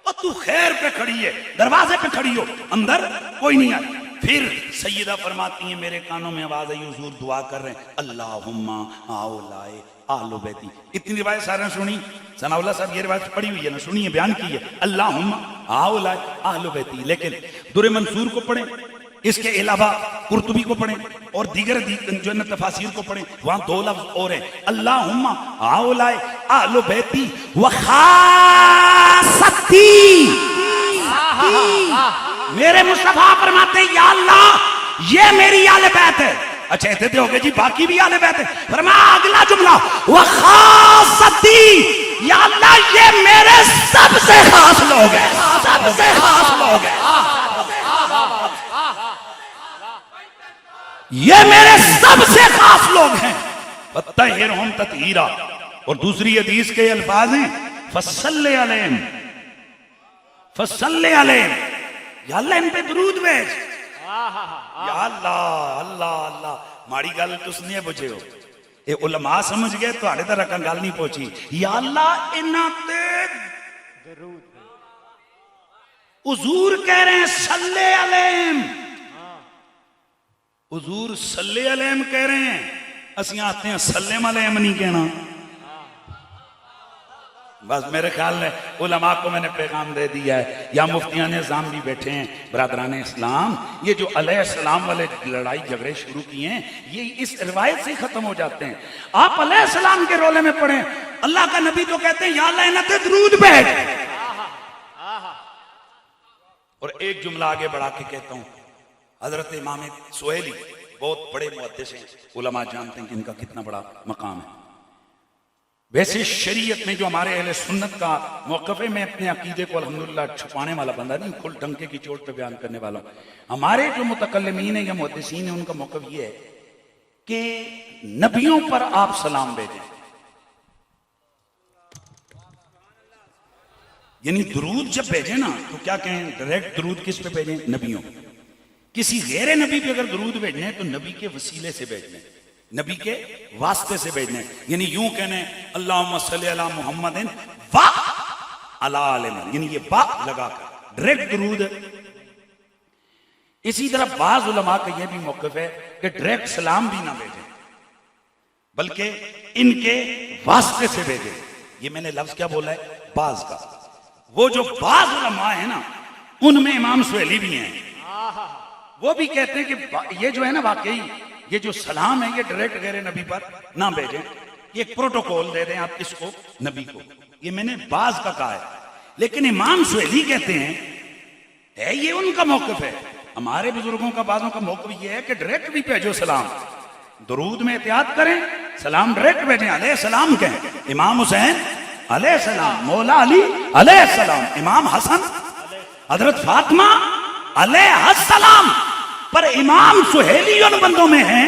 اور تو خیر پہ کھڑی ہے، دروازے پہ کھڑی ہو، اندر کوئی نہیں آئی. پھر سیدہ فرماتی ہیں میرے کانوں میں آواز آئی، حضور دعا کر رہے ہیں اللہم آؤلائے آل بیتی. اتنی روایت سارے نے سنی، ثناء اللہ صاحب یہ روایت پڑھی ہوئی ہے نا، سنی ہے، بیان کی ہے، اللہم آؤلائے آل بیتی. لیکن در منصور کو پڑھیں، اس کے علاوہ قرطبی کو پڑھیں اور دیگر جو ہے تفاسیر کو پڑھیں، وہاں 2 لفظ اور ہیں، اللہم آؤلائے آل بیتی وخاصتی. میرے مصطفیٰ فرماتے ہیں یا اللہ یہ میری آل بیت ہے. اچھا اتنے ہو گئے جی باقی بھی آل بیت ہے. فرمایا اگلا جملہ وخاصتی، یا اللہ یہ میرے سب سے خاص لوگ ہیں، سب سے خاص لوگ ہیں، یہ میرے سب سے خاص لوگ ہیں. فطہرہم تطہیرا. اور دوسری حدیث کے الفاظ ہیں فصلی علیہم، فصلی علیہم، یا اللہ ان پہ درود بھیج. یا اللہ اللہ اللہ ماڑی گل تس نہیں بجے ہو، اے علماء سمجھ گئے تو آڑے تک رکھا گل نہیں پہنچی. یا اللہ انہاں تے حضور کہہ رہے ہیں صلی علیہم، حضور صلی علیہم کہہ رہے ہیں، اسی آتے ہیں سلم علیہم نہیں کہنا. بس میرے خیال ہے علماء کو میں نے پیغام دے دیا ہے. یا مفتیان نظام بھی بیٹھے ہیں، برادران اسلام، یہ جو علیہ السلام والے لڑائی جھگڑے شروع کیے ہیں یہ اس روایت سے ہی ختم ہو جاتے ہیں. آپ علیہ السلام کے رولے میں پڑھیں، اللہ کا نبی تو کہتے ہیں یا اللہ انہاں تے درود بھیج. اور ایک جملہ آگے بڑھا کے کہتا ہوں، حضرت امام سہیلی بہت بڑے محدث ہیں، علماء جانتے ہیں کہ ان کا کتنا بڑا مقام ہے. ویسے شریعت میں جو ہمارے اہل سنت کا موقف ہے، میں اپنے عقیدے کو الحمدللہ چھپانے والا بندہ نہیں، کھل ڈنکے کی چوٹ پہ بیان کرنے والا ہوں. ہمارے جو متکلمین ہیں یا محدثین ہیں ان کا موقف یہ ہے کہ نبیوں پر آپ سلام بھیجیں، یعنی درود جب بھیجیں نا تو کیا کہیں، ڈائریکٹ درود کس پہ بھیجیں؟ نبیوں. کسی غیر نبی پہ اگر درود بھیجنے تو نبی کے وسیلے سے بھیجنے، نبی کے واسطے سے بھیجنے. یعنی یوں کہنے اللہم صلی علی محمد و علی آل محمد، یعنی یہ با لگا کر ڈائریکٹ درود. اسی طرح بعض علماء کا یہ بھی موقف ہے کہ ڈائریکٹ سلام بھی نہ بھیجیں بلکہ ان کے واسطے سے بھیجیں. یہ میں نے لفظ کیا بولا ہے؟ بعض کا. وہ جو بعض علماء ہیں نا ان میں امام سہیلی بھی ہیں، وہ بھی کہتے ہیں کہ یہ جو ہے نا واقعی یہ جو سلام ہے یہ ڈائریکٹ غیر نبی پر نہ بھیجیں، یہ ایک پروٹوکول دے دیں آپ کس کو؟ نبی کو. یہ میں نے بعض کا کہا ہے، لیکن امام سہیلی کہتے ہیں یہ ان کا موقف ہے. ہمارے بزرگوں کا بعضوں کا موقف یہ ہے کہ ڈائریکٹ بھی بھیجو سلام، درود میں احتیاط کریں، سلام ڈائریکٹ بھیجیں. علیہ السلام کہیں، امام حسین علیہ السلام، مولا علی علیہ السلام، امام حسن، حضرت فاطمہ علیہ السلام. پر امام سہیلی ان بندوں میں ہیں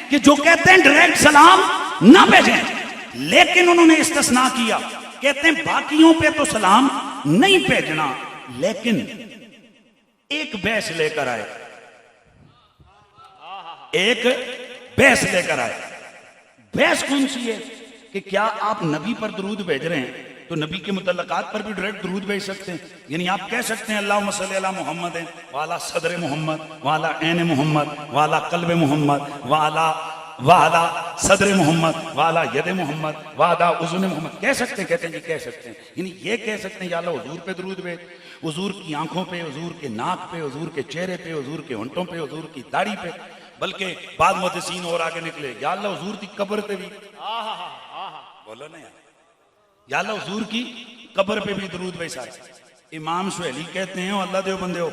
کہ جو کہتے ہیں ڈائریکٹ سلام نہ بھیجیں، لیکن انہوں نے استثناء کیا، کہتے ہیں باقیوں پہ تو سلام نہیں بھیجنا لیکن ایک بحث لے کر آئے، ایک بحث لے کر آئے. بحث کون سی ہے کہ کیا آپ نبی پر درود بھیج رہے ہیں تو نبی کے متعلقات پر بھی ڈائریکٹ درود بھیج سکتے ہیں. یعنی آپ کہہ سکتے ہیں اللہم صلی علی محمد وعلی صدر محمد وعلی عین محمد وعلی قلب محمد وعلی صدر محمد وعلی ید محمد وعلی اذن محمد. کہہ سکتے ہیں، کہتے ہیں جی کہہ سکتے ہیں. یعنی یہ کہہ سکتے ہیں یا اللہ حضور پہ درود بھیج، حضور کی آنکھوں پہ، حضور کے ناک پہ، حضور کے چہرے پہ، حضور کے ہونٹوں پہ، حضور کی داڑھی پہ. بلکہ بعض محدثین اور آگے نکلے یا اللہ حضور کی قبر پہ بھی، بولو نا یا اللہ حضور کی قبر پہ بھی درود بھیج سکتے. امام سہیلی کہتے ہیں اللہ دیو بندے ہو،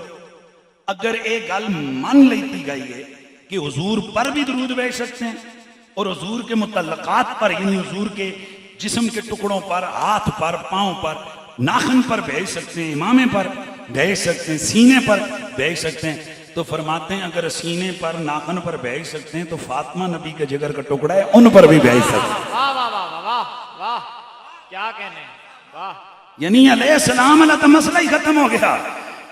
اگر ایک گل مان لیتی گئی ہے کہ حضور پر بھی درود بھیج سکتے ہیں اور حضور کے متعلقات پر یعنی حضور کے جسم کے ٹکڑوں پر، ہاتھ پر، پاؤں پر، ناخن پر بھیج سکتے ہیں، امامے پر، بھیج سکتے ہیں، سینے پر بھیج سکتے ہیں، تو فرماتے ہیں اگر سینے پر ناخن پر بھیج سکتے ہیں تو فاطمہ نبی کے جگر کا ٹکڑا ہے ان پر بھی بھیج سکتے ہیں۔ واہ واہ واہ واہ واہ واہ، کیا کہنے ہیں، واہ یعنی علیہ السلام علیہ تو مسئلہ ہی ختم ہو گیا،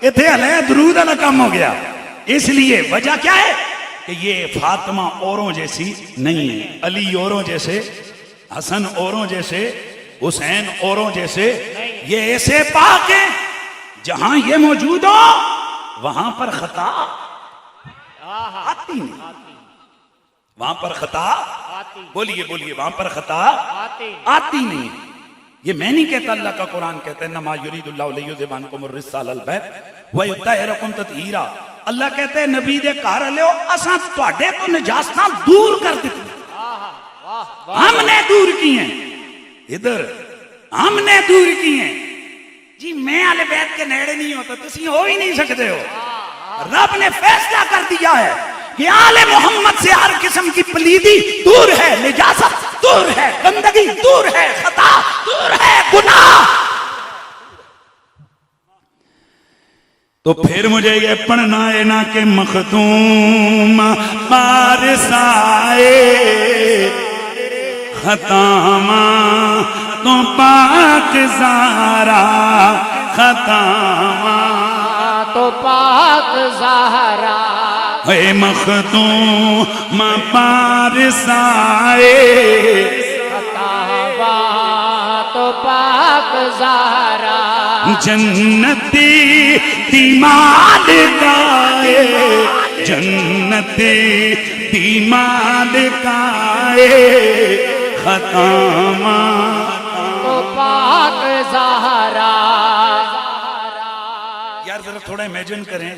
اتھے علیہ درود علیہ کم ہو گیا۔ اس لیے وجہ کیا ہے کہ یہ فاطمہ اوروں جیسی نہیں ہے، علی اوروں جیسے، حسن اوروں جیسے، حسین اوروں جیسے، یہ ایسے پاک ہیں جہاں یہ موجود ہو وہاں پر خطا آتی نہیں، وہاں پر خطا بولیے بولیے، وہاں پر خطا آتی نہیں۔ یہ میں نہیں کہتا، اللہ کا قرآن کہتا ہے انما یرید اللہ لیذھب عنکم الرجس اہل البیت ویطہرکم تطہیرا۔ اللہ کہتے ہیں نبی دے گھر والےو اساں تواڈے تو نجاستاں دور کر دتی، ہم نے دور کی ہیں، ادھر ہم نے دور کی ہیں جی، میں اہل بیت کے نیڑے نہیں ہوتا، تسی ہو ہی نہیں سکتے ہو۔ رب نے فیصلہ کر دیا ہے کہ آل محمد سے ہر قسم کی پلیدی دور ہے، نجاست دور ہے، گندگی دور ہے، خطا دور ہے، گناہ۔ تو پھر مجھے یہ پڑھنا ہے نا کہ مختوم بارسائے خطامہ تو پاک زہرا، خطامہ تو پاک زہرا، اے مختوم بارسائے خطابہ تو پاک زہرا، جنتی دیمال کائے، جنتی دیمال کائے خطامہ تو پاک زہرا۔ یار ذرا تھوڑا امیجن کریں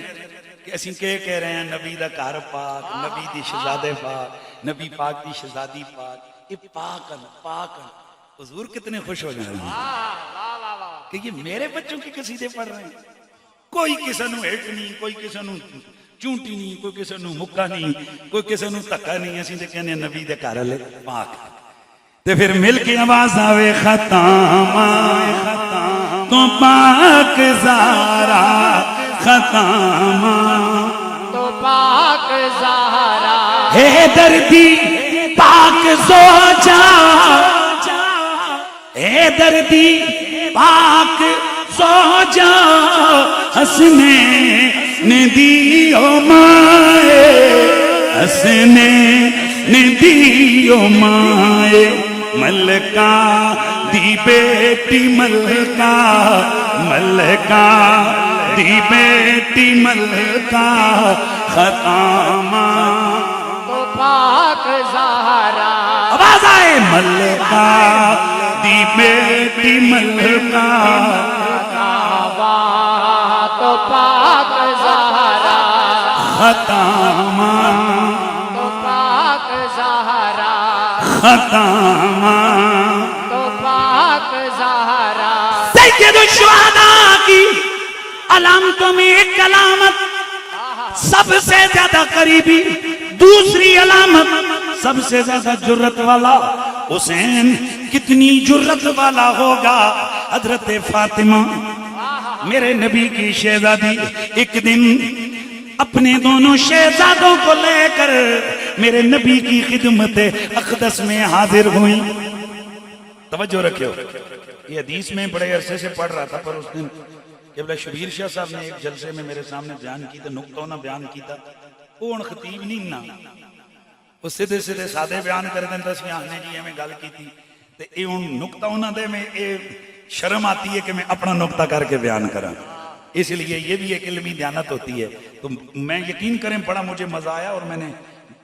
کہ اسی کہہ رہے ہیں نبی دا گھر پاک، نبی دی شہزادے پاک، نبی پاک دی شہزادی پاک، یہ پاکن پاکن، حضور کتنے خوش ہو جائیں گے کہ یہ میرے بچوں کی قصیدے پڑھ رہے ہیں۔ کوئی کسی نو ہٹ نہیں، کوئی کسی نو چونٹی نہیں، کوئی کسی نو مکہ نہیں، کوئی کسی نو تکا نہیں، اسی تے کہنے نبی دے گھر والے پاک۔ تے پھر مل کے آواز آوے خطامہ تو پاک زہرا، خطامہ تو پاک زہرا، ہے دردی پاک زوجہ، اے دردی پاک زوجہ، حسنے ندیو مائے، حسنے ندیو مائے، ملکہ دی بیٹی ملکہ، ملکہ دی بیٹی ملکہ خطامہ تو پاک زہرا، آواز آئے ملکہ دی بیٹی ملکہ خطابہ تو پاک زہرا، خطامہ تو پاک زہرا، خطامہ تو پاک زہرا، سید الشہداء کی علامتوں میں ایک علامت سب سے زیادہ قریبی، دوسری علامت سب سے زیادہ جرت والا حسین کتنی جرت والا ہوگا۔ حضرت فاطمہ میرے نبی کی شہزادی ایک دن اپنے دونوں شہزادوں کو لے کر میرے نبی کی خدمت اقدس میں حاضر ہوئی۔ توجہ رکھو، یہ حدیث میں بڑے عرصے سے پڑھ رہا تھا، پر اس دن قبلہ شبیر شاہ صاحب نے ایک جلسے میں میرے سامنے بیان کی تھا، نقطہ نہ بیان کی تھا، وہ ان خطیب نہیں نا، وہ سیدھے سیدھے سادے بیان کر دیں، دس بیان نے جی ہمیں گل کی تھی، تو یہ ان نقطہ انہوں دے میں شرم آتی ہے کہ میں اپنا نقطہ کر کے بیان کرا، اس لیے یہ بھی ایک علمی دیانت ہوتی ہے۔ تو میں یقین کریں بڑا مجھے مزہ آیا، اور میں نے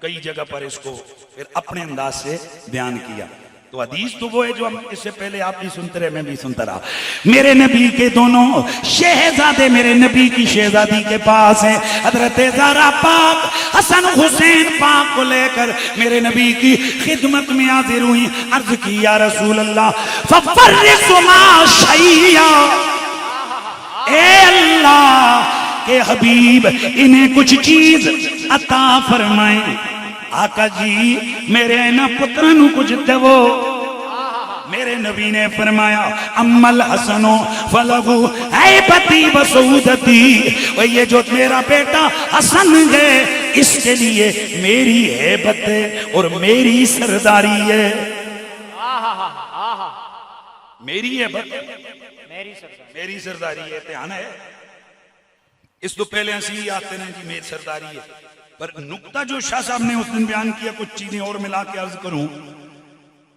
کئی جگہ پر اس کو پھر اپنے انداز سے بیان کیا۔ تو حدیث تو وہ ہے جو ہم اس سے پہلے آپ بھی سنتے رہے، میں بھی سنتا رہا۔ میرے نبی کے دونوں شہزادے میرے نبی کی شہزادی کے پاس ہیں، حضرت زہرا پاک حسن حسین پاک کو لے کر میرے نبی کی خدمت میں حاضر ہوئی۔ عرض کی یا رسول اللہ ففرس ما شیئا، اے اللہ کے حبیب انہیں کچھ چیز عطا فرمائیں۔ آقا جی میرے نہ پترنو کچھ دو، میرے نبی نے فرمایا امل حسنو فلہو ہیبتی وسعودتی، اور یہ جو میرا بیٹا حسن ہے اس کے لیے میری ہیبت ہے اور میری سرداری ہے. میری ہیبت میری سرداری ہے. دھیان ہے اس تو پہلے ہنسی آتے ہیں جی میری سرداری ہے، پر نقطہ جو شاہ صاحب نے اس دن بیان کیا کچھ چیزیں اور ملا کے عرض کروں.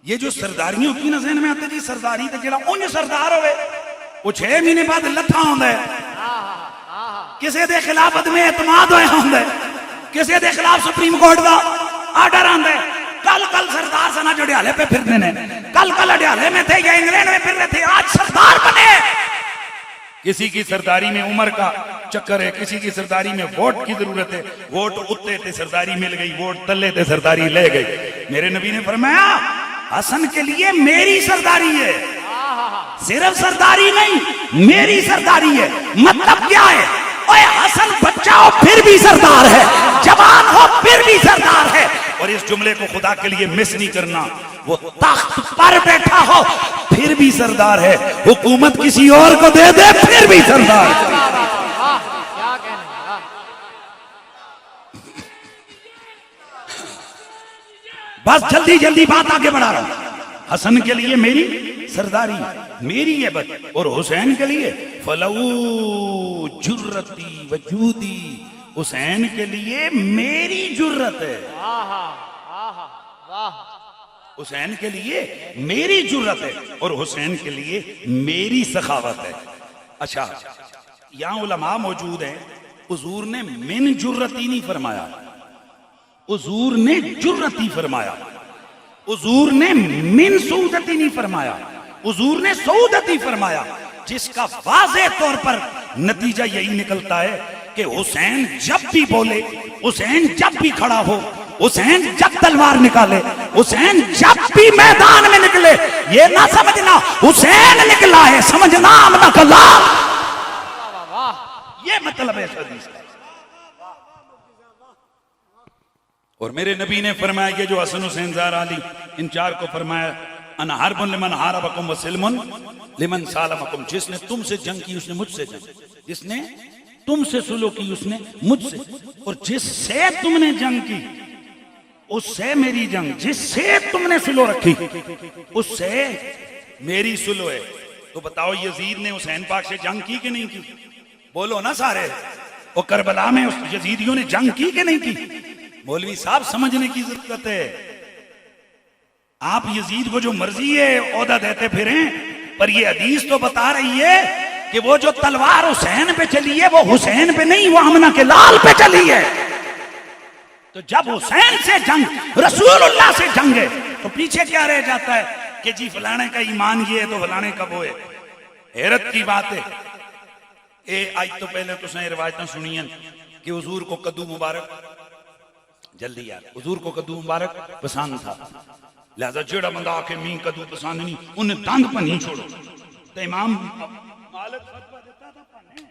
یہ جو سرداریاں ہوتی نا ذہن میں آتے جی سرداری تے جڑا اونج سردار ہوئے وہ 6 مہینے بعد لتھا ہوندا ہے، کسے دے خلاف عدم اعتماد ہویا ہوندا ہے، کسے دے خلاف سپریم کورٹ دا آرڈر آندا ہے. کل سردار سنا جو ڈیالے پہ پھرنے نے، کل ڈیالے میں تھے یا انگلینڈ میں پھر رہے تھے، آج سردار بنے. کسی کی سرداری میں عمر کا چکر ہے، کسی کی سرداری میں ووٹ کی ضرورت ہے، ووٹ اتے تھے سرداری مل گئی، ووٹ تلے تھے سرداری لے گئی. میرے نبی نے فرمایا حسن کے لیے میری سرداری ہے، صرف سرداری نہیں میری سرداری ہے. مطلب کیا ہے؟ اوے حسن بچہ ہو پھر بھی سردار ہے، جوان ہو پھر بھی سردار ہے. اور اس جملے کو خدا کے لیے مس نہیں کرنا، وہ تخت پر بیٹھا ہو پھر بھی سردار ہے، حکومت کسی اور کو دے دے پھر بھی سردار ہے. بس جلدی بات آگے بڑھا رہا ہوں. حسن کے لیے میری سرداری، میری ہے بت، اور حسین کے لیے فلو جرتی وجودی، حسین کے لیے میری جرت ہے، حسین کے لیے میری جرت ہے اور حسین کے لیے میری سخاوت ہے. اچھا یہاں علماء موجود ہیں، حضور نے من جرتی نہیں فرمایا، حضور نے جرتی فرمایا، حضور نے من سعودتی نہیں فرمایا، حضور نے سعودتی فرمایا، جس کا واضح طور پر نتیجہ یہی نکلتا ہے کہ حسین جب بھی بولے، حسین جب بھی کھڑا ہو، حسین جب تلوار نکالے، حسین جب بھی میدان میں نکلے، یہ نہ سمجھنا حسین نکلا ہے، سمجھنا نہ کلا. یہ مطلب ہے اس حدیث کا. اور میرے نبی نے فرمایا یہ جو حسن حسین زار علی ان چار کو فرمایا انا حرب لمن حاربکم وسلم لمن سالمکم، جس نے تم سے جنگ کی اس نے مجھ سے جنگ، جس نے تم سے سلو کی اس نے مجھ سے، اور جس سے تم نے جنگ کی اس سے میری جنگ، جس سے تم نے سلو رکھی اس سے میری سلو ہے. تو بتاؤ یزید نے حسین پاک سے جنگ کی کہ نہیں کی؟ بولو نا سارے. اور کربلا میں یزیدیوں نے جنگ کی کہ نہیں کی؟ مولوی صاحب سمجھنے کی ضرورت ہے. آپ یزید کو جو مرضی ہے عہدہ دیتے پھریں، پر یہ حدیث تو بتا رہی ہے کہ وہ جو تلوار حسین پہ چلی ہے وہ حسین پہ نہیں، وہ آمنہ کے لال پہ چلی ہے. تو جب حسین سے جنگ، رسول اللہ سے جنگ ہے، تو پیچھے کیا رہ جاتا ہے کہ جی فلانے کا ایمان یہ ہے تو فلانے کا وہ ہے. حیرت کی بات ہے. آج تو پہلے تو سہیں روایتیں سنی ہیں کہ حضور کو کدو مبارک، جلدی یار، حضور کو کدو مبارک پسند تھا، لہذا جیڑا بندہ آکے مین کدو پسند نہیں انہیں دند پر نہیں چھوڑو. تو امام مالک فتوہ دیتا تھا پانے،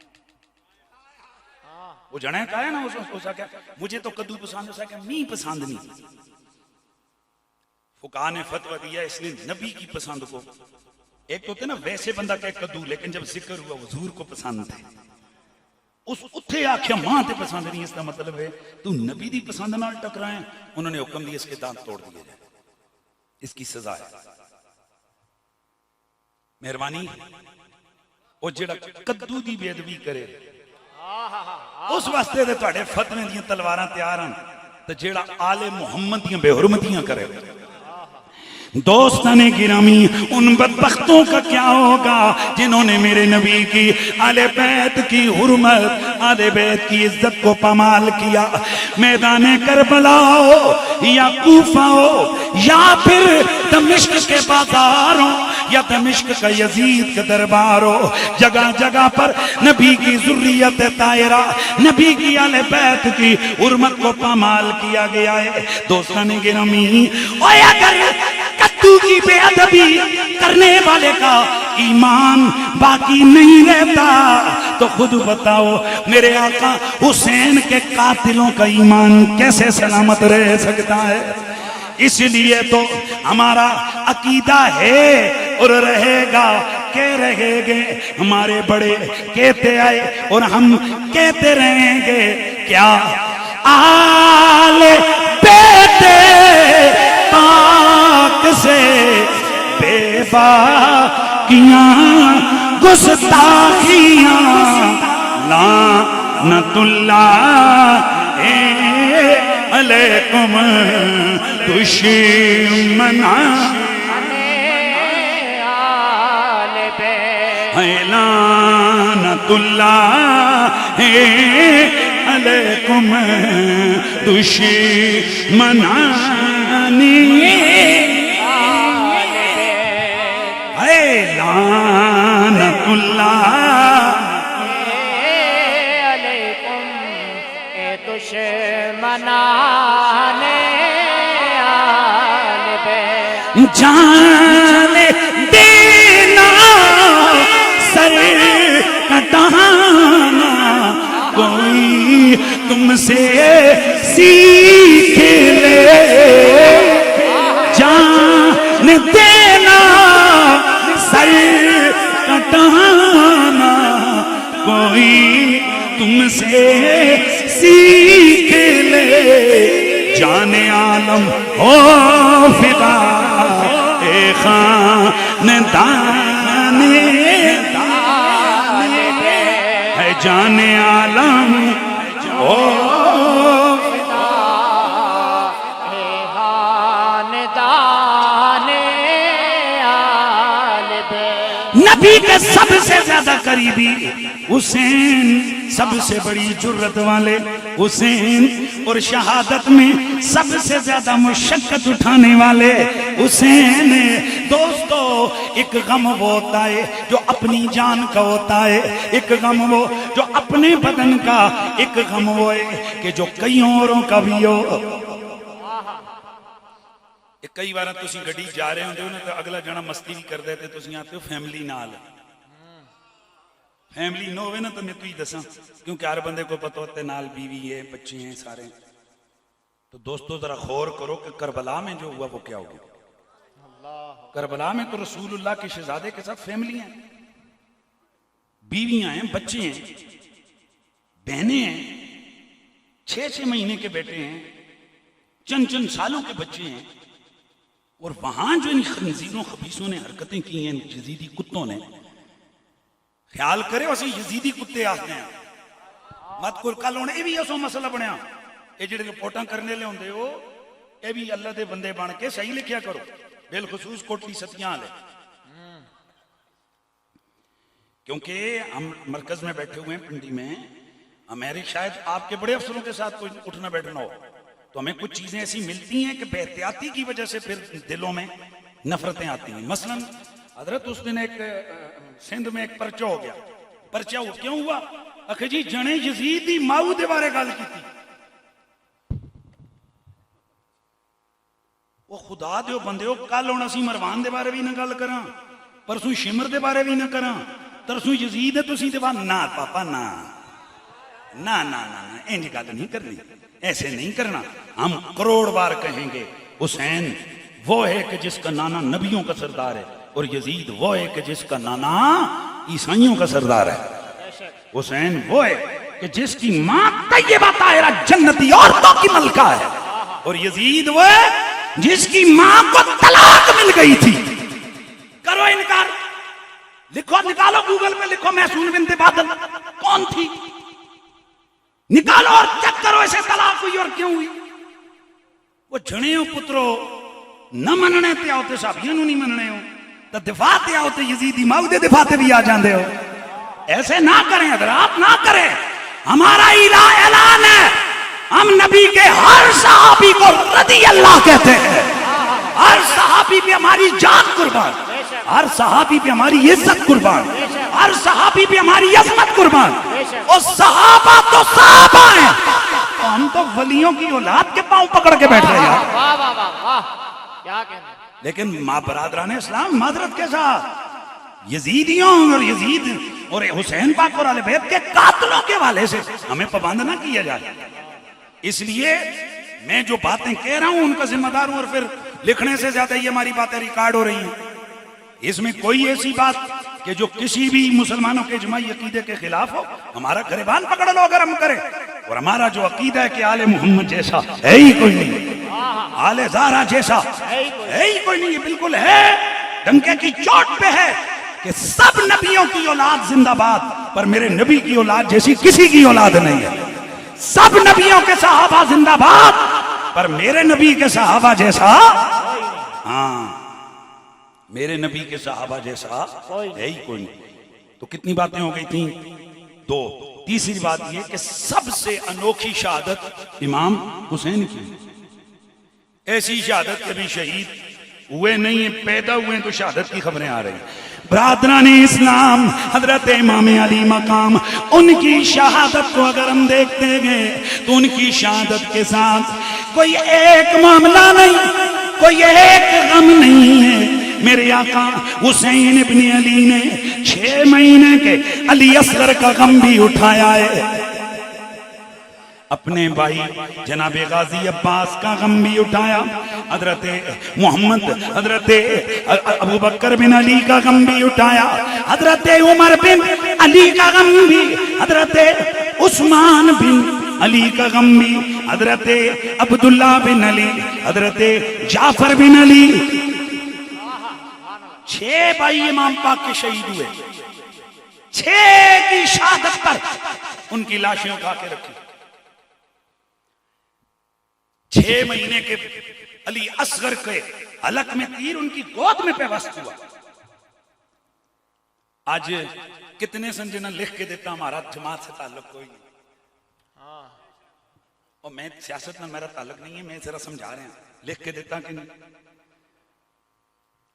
وہ جنے کہا ہے نا اسا کیا مجھے تو کدو پسند، اسا کیا مین پسند نہیں. فقہ نے فتوہ دیا اس نے نبی کی پسند کو، ایک تو ہوتے نا ویسے بندہ کہ کدو، لیکن جب ذکر ہوا حضور کو پسند تھے، اس اتھے آکھیا ماں تے پسند نہیں، اس کا مطلب ہے تو نبی دی پسند نال ٹکرائیں. انہوں نے حکم دیا اس کے دانت توڑ دیے جائیں، اس کی سزا ہے. مہربانی وہ جڑا کدو دی بے ادبی کرے اس واسطے دے تواڈے فتوے دیاں تلواراں تیار ہن، تے جڑا آل محمد دیاں بے حرمتیاں کرے. دوستان گرامی، ان بدبختوں کا کیا ہوگا جنہوں نے میرے نبی کی آل بیت کی حرمت، آل بیت کی عزت کو پامال کیا. میدان کربلا ہو یا کوفہ ہو یا پھر دمشق کے بازار ہو یا دمشق کا یزید کا دربار ہو، جگہ جگہ پر نبی کی ذریت طاہرہ، نبی کی آل بیت کی حرمت کو پامال کیا گیا ہے. دوستان گرامی، اوے اگر کدو کی بے ادبی کرنے والے کا ایمان باقی نہیں رہتا تو خود بتاؤ میرے آقا حسین کے قاتلوں کا ایمان کیسے سلامت رہ سکتا ہے؟ اس لیے تو ہمارا عقیدہ ہے اور رہے گا کہ رہے گے، ہمارے بڑے کہتے آئے اور ہم کہتے رہیں گے، کیا آل بیت پاک سے بے باکیاں گستاخیاں، لعنت اللہ علیکم دشمنان لعنت اللہ علیکم دشمنان لعنت اللہ علیکم دشمنان آل بیت، جان دینا سر کٹانا کوئی تم سے سیکھ لے، جان دینا سر کٹانا کوئی تم سے سیکھ لے، جان عالم ہو فدا اے خاندان ہے، جان عالم ہو خاندان آل بیت، نبی کے سب سے زیادہ قریبی حسین، سب سے بڑی جرت والے حسین، اور شہادت میں سب سے زیادہ مشقت اٹھانے والے حسین۔ دوستو ایک غم وہ ہوتا ہے جو اپنی جان کا ہوتا ہے، ایک غم وہ جو اپنے بدن کا، ایک غم وہ ہے کہ جو کئی اوروں کا بھی ہو۔ کئی بار تسی گڈی جا رہے ہوندے ہو نا تے اگلا جنا مستی بھی کردے تے تسی آتے ہو فیملی نال، فیملی نہ ہوئے نا تو میں تو ہی دساں، کیونکہ ہر بندے کو پتہ ہوتا ہے نال بیوی ہے، بچے ہیں سارے۔ تو دوستو ذرا غور کرو کہ کربلا میں جو ہوا وہ کیا ہوا۔ کربلا میں تو رسول اللہ کے شہزادے کے ساتھ فیملی ہیں، بیویاں ہیں، بچے ہیں، بہنیں ہیں، 6 مہینے کے بیٹے ہیں، چند سالوں کے بچے ہیں، اور وہاں جو ان خنزیروں خبیثوں نے حرکتیں کی ہیں، یزیدی کتوں نے، خیال کرے اسی یزیدی کتے آتے ہیں مت کو کل ہونے یہ بھی ایسو مسئلہ بنیا، یہ جڑے رپورٹاں کرنے لے ہوندے ہو یہ بھی اللہ دے بندے بن کے صحیح لکھیا کرو، بالخصوص کوٹلی ستیاں لے، کیونکہ ہم مرکز میں بیٹھے ہوئے ہیں پنڈی میں، ہماری شاید آپ کے بڑے افسروں کے ساتھ کوئی اٹھنا بیٹھنا ہو تو ہمیں کچھ چیزیں ایسی ملتی ہیں کہ بے احتیاطی کی وجہ سے پھر دلوں میں نفرتیں آتی ہیں۔ مثلا حضرت اس دن ایک سندھ میں ایک پرچہ ہو گیا، پرچہ کیوں ہوا؟ اکھے جی جنے یزید دی ماؤ دے بارے گل کی تھی، وہ خدا دیو بندیو کل ہونا سی مروان دے بارے بھی نہ گل کراں، پرسوں شمر دے بارے بھی نہ کراں، ترسوں یزید ہے تسی دے بارے نہ پاپا نہ نہ نہ نہ انج گل نہیں کرنی، ایسے نہیں کرنا۔ ہم کروڑ بار کہیں گے حسین وہ ہے کہ جس کا نانا نبیوں کا سردار ہے، اور یزید وہ ہے کہ جس کا نانا عیسائیوں کا سردار ہے۔ حسین وہ ہے کہ جس کی ماں طیبہ طاہرہ جنتی عورتوں کی ملکہ ہے، اور یزید وہ ہے جس کی ماں کو طلاق مل گئی تھی۔ کرو انکار، لکھو نکالو گوگل میں لکھو محسون بنت بادل کون تھی، نکالو اور چیک کرو ایسے طلاق ہوئی اور کیوں ہوئی۔ وہ جھنے ہو پترو نہ مننے تے آؤ تے صحابیوں نہیں مننے ہو، تو دفاع تے آؤ تے یزیدی ماؤ دے دفاع تے بھی آ جاندے ہو۔ ایسے نہ کریں حضرات، نہ کریں۔ ہمارا اعلان ہے، ہم نبی کے ہر صحابی کو رضی اللہ کہتے ہیں، ہر صحابی پہ ہماری جان قربان، ہر صحابی پہ ہماری عزت قربان، ہر صحابی پہ ہماری عظمت قربان۔ اور صحابہ تو صحابہ ہیں، ہم تو ولیوں کی اولاد کے پاؤں پکڑ کے بیٹھ رہے ہیں۔ واہ واہ واہ واہ، کیا کہنا۔ لیکن ماں برادران اسلام معذرت کے ساتھ یزیدیوں اور یزید اور حسین پاک اور اہل بیت کے قاتلوں کے حوالے سے ہمیں پابند نہ کیا جائے۔ اس لیے میں جو باتیں کہہ رہا ہوں ان کا ذمہ دار ہوں، اور پھر لکھنے سے زیادہ یہ ہماری باتیں ریکارڈ ہو رہی ہیں، اس میں کوئی ایسی بات کہ جو کسی بھی مسلمانوں کے اجماعی عقیدے کے خلاف ہو؟ ہمارا گریبان پکڑ لو اگر ہم کریں. اور ہمارا جو عقیدہ ہے کہ آل محمد جیسا ہے ہی کوئی نہیں، آل زہرا جیسا ہے ہی کوئی نہیں. یہ بالکل ہے، ڈنکے کی چوٹ پہ ہے کہ سب نبیوں کی اولاد زندہ باد، پر میرے نبی کی اولاد جیسی کسی کی اولاد نہیں ہے. سب نبیوں کے صحابہ زندہ باد، پر میرے نبی کے صحابہ جیسا، ہاں میرے نبی کے صحابہ جیسا ہے ہی کوئی نہیں. تو کتنی باتیں ہو گئی تھیں؟ 2. تیسری بات یہ کہ سب سے انوکھی شہادت امام حسین کی. ایسی شہادت کبھی شہید ہوئے نہیں ہیں، پیدا ہوئے ہیں تو شہادت کی خبریں آ رہی ہیں. برادران اسلام، حضرت امام علی مقام، ان کی شہادت کو اگر ہم دیکھتے گئے تو ان کی شہادت کے ساتھ کوئی ایک معاملہ نہیں، کوئی ایک غم نہیں ہے. میرے آقا حسین ابن علی نے 6 مہینے کے علی اصغر کا غم بھی اٹھایا ہے، اپنے بھائی جناب غازی عباس کا غم بھی اٹھایا، حضرت محمد حضرت ابو بکر بن علی کا غم بھی اٹھایا، حضرت عمر بن علی کا غم بھی، حضرت عثمان بن علی کا غم بھی، حضرت عبداللہ بن علی، حضرت جعفر بن علی. 6 بھائی امام پاک کے شہید ہوئے. 6 کی شہادت پر ان کی لاشیں اٹھا کے رکھی. 6 مہینے کے علی اصغر کے حلق میں تیر ان کی گود میں پیوست ہوا. آج کتنے سنجنا لکھ کے دیتا ہمارا جماعت سے تعلق کوئی نہیں، اور میں سیاست میں میرا تعلق نہیں ہے، میں ذرا سمجھا رہے ہیں لکھ کے دیتا کہ نہیں.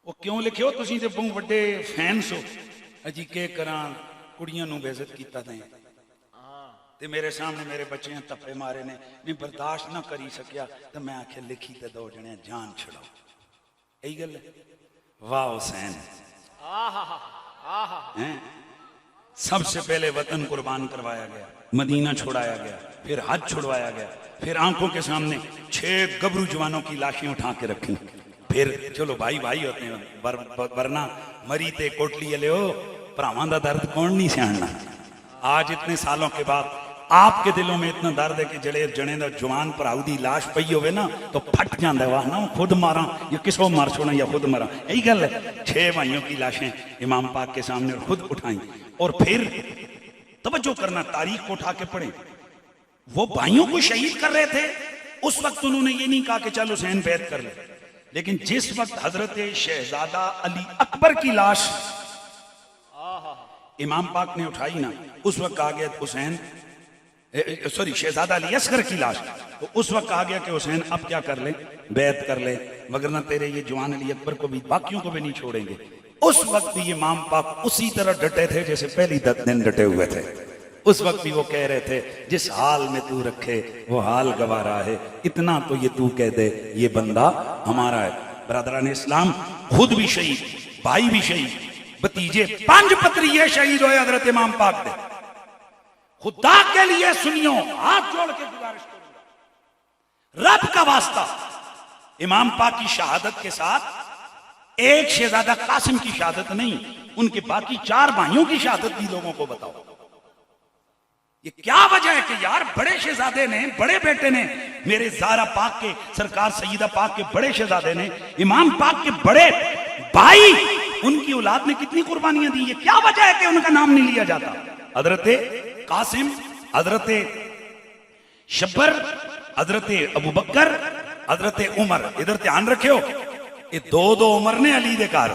وہ کیوں لکھے ہو؟ تسی تے بہت بڑے فینس ہو اجی کے کران کڑیاں نو بے عزت کیتا دیں تے میرے سامنے میرے بچے ہیں تپے مارے نے، میں برداشت نہ کری سکیا تو میں آکھے لکھی تے 2 جنے جان چھڑاؤ. یہی گل ہے. واہ حسین، سب سے پہلے وطن قربان کروایا گیا، مدینہ چھوڑایا گیا، پھر حج چھڑوایا گیا، پھر آنکھوں کے سامنے 6 گبرو جوانوں کی لاشیں اٹھا کے رکھی. پھر چلو بھائی بھائی ہوتے ہیں، ورنہ مری تے کوٹلی لے ہو پراواں دا درد کون نہیں سیاںنا. آج اتنے سالوں کے بعد آپ کے دلوں میں اتنا درد ہے کہ جڑے جنے دا جوان پراؤ دی لاش پئی ہوئے نا تو پھٹ جاندہ ہے، واہ نا خود ماراں یا کسو مار چھوڑا یا خود ماراں. یہی گل ہے. 6 بھائیوں کی لاشیں امام پاک کے سامنے خود اٹھائیں. اور پھر توجہ کرنا، تاریخ کو اٹھا کے پڑھیں. وہ بھائیوں کو شہید کر رہے تھے، اس وقت انہوں نے یہ نہیں کہا کہ چل حسین بیعت کر لے، لیکن جس وقت حضرت شہزادہ علی اکبر کی لاش امام پاک نے اٹھائی نا، اس وقت کہا گیا حسین شہزادہ علی اصغر کی لاش، تو اس وقت کہا گیا کہ حسین اب کیا کر لیں، بیعت کر لیں، مگر نہ تیرے یہ جوان علی اکبر کو بھی باقیوں کو بھی نہیں چھوڑیں گے. اس وقت بھی امام پاک اسی طرح ڈٹے تھے جیسے پہلی دن ڈٹے ہوئے تھے. اس وقت بھی وہ کہہ رہے تھے جس حال میں تو رکھے وہ حال گوارا ہے، اتنا تو یہ تو کہہ دے یہ بندہ ہمارا ہے. برادران اسلام، خود بھی شہید، بھائی بھی شہید، بتیجے 5 پتریے شہید ہوئے حضرت امام پاک دے. خدا کے لیے سنیو، ہاتھ جوڑ کے گزارش کروں، رب کا واسطہ، امام پاک کی شہادت کے ساتھ ایک شہزادہ قاسم کی شہادت نہیں، ان کے باقی 4 بھائیوں کی شہادت بھی لوگوں کو بتاؤ. یہ کیا وجہ ہے کہ یار بڑے شہزادے نے، بڑے بیٹے نے، میرے زہرا پاک کے سرکار سیدہ پاک کے بڑے شہزادے نے، امام پاک کے بڑے بھائی، ان کی اولاد نے کتنی قربانیاں دی. یہ کیا وجہ ہے کہ ان کا نام نہیں لیا جاتا؟ حضرت قاسم، حضرت شبر، حضرت ابو بکر، حضرت عمر. ادھر دھیان رکھے ہو، یہ 2 عمر نے علی دے گھر،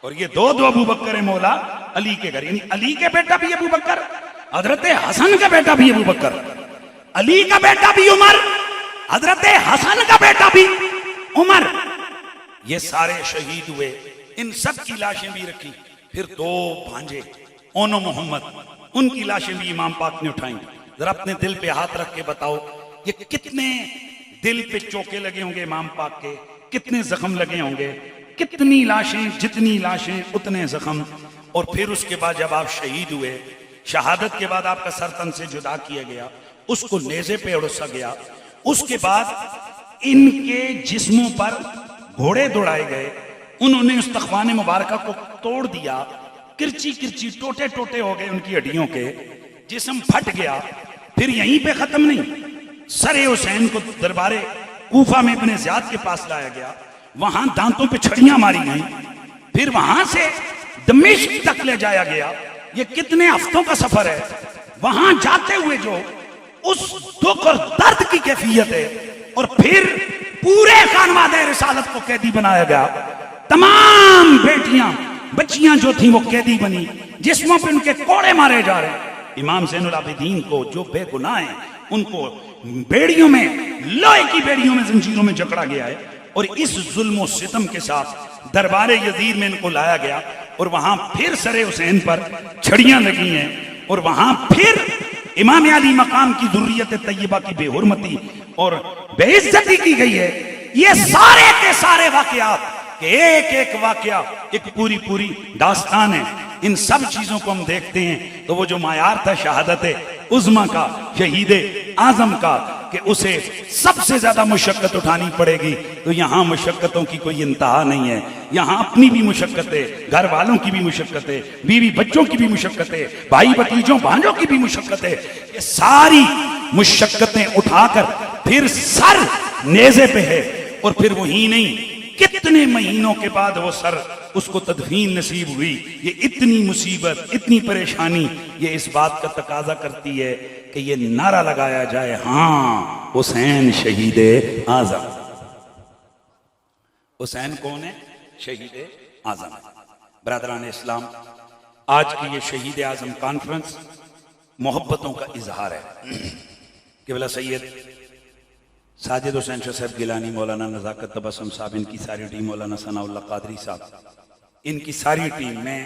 اور یہ 2 ابو بکر مولا علی کے گھر. یعنی علی کے بیٹا بھی ابو بکر، حضرت حسن کا بیٹا بھی ابو بکر، علی کا بیٹا بھی عمر، حضرت حسن کا بیٹا بھی عمر. یہ سارے شہید ہوئے. ان سب کی لاشیں بھی رکھی. پھر 2 بھانجے اون و محمد، ان کی لاشیں بھی امام پاک نے اٹھائیں. ذرا اپنے دل پہ ہاتھ رکھ کے بتاؤ یہ کتنے دل پہ چوکے لگے ہوں گے امام پاک کے، کتنے زخم لگے ہوں گے. کتنی لاشیں، جتنی لاشیں اتنے زخم. اور پھر اس کے بعد جب آپ شہید ہوئے، شہادت کے بعد آپ کا سر تن سے جدا کیا گیا، اس کو نیزے پہ اڑسا گیا. اس کے بعد ان کے جسموں پر گھوڑے دوڑائے گئے، انہوں نے اس تخوان مبارکہ کو توڑ دیا، کرچی کرچی ٹوٹے ٹوٹے ہو گئے ان کی ہڈیوں کے، جسم پھٹ گیا۔ پھر یہیں پہ ختم نہیں، سر حسین کو دربار کوفہ میں ابن زیاد کے پاس لایا گیا، وہاں دانتوں پہ چھڑیاں ماری گئیں، پھر وہاں سے دمشق تک لے جایا گیا۔ یہ کتنے ہفتوں کا سفر ہے، وہاں جاتے ہوئے جو اس دکھ اور درد کی کیفیت ہے، اور پھر پورے خانوادہ رسالت کو قیدی بنایا گیا، تمام بیٹیاں بچیاں جو تھیں وہ قیدی بنی، جسموں پہ ان کے کوڑے مارے جا رہے ہیں۔ امام زین العابدین کو جو بے گناہ ہیں ان کو بیڑیوں میں، لوہے کی بیڑیوں میں، زنجیروں میں جکڑا گیا ہے، اور اس ظلم و ستم کے ساتھ دربار یزید میں ان کو لایا گیا، اور وہاں پھر سر حسین پر چھڑیاں لگی ہیں، اور وہاں پھر امام علی مقام کی ذریت طیبہ کی بے حرمتی اور بے عزتی کی گئی ہے۔ یہ سارے کے سارے واقعات کہ ایک ایک واقعہ ایک پوری پوری داستان ہے۔ ان سب چیزوں کو ہم دیکھتے ہیں تو وہ جو معیار تھا شہادت عظمیٰ کا، شہید اعظم کا، کہ اسے سب سے زیادہ مشقت اٹھانی پڑے گی، تو یہاں مشقتوں کی کوئی انتہا نہیں ہے۔ یہاں اپنی بھی مشقتیں، گھر والوں کی بھی مشقتیں، بیوی بچوں کی بھی مشقتیں، بھائی بھتیجوں بھانجوں کی بھی مشقتیں، یہ ساری مشقتیں اٹھا کر پھر سر نیزے پہ ہے، اور پھر وہی نہیں، کتنے مہینوں کے بعد وہ سر اس کو تدفین نصیب ہوئی۔ یہ اتنی مصیبت، اتنی پریشانی، یہ اس بات کا تقاضا کرتی ہے کہ یہ نعرہ لگایا جائے، ہاں حسین شہید اعظم۔ حسین کون ہے؟ شہید اعظم۔ برادران اسلام، آج کی یہ شہید اعظم کانفرنس محبتوں کا اظہار ہے۔ قبلہ سید ساجد حسین شاہ صاحب گیلانی، مولانا نزاکت تبسم صاحب، ان کی ساری ٹیم، مولانا ثناء اللہ قادری صاحب، ان کی ساری ٹیم، میں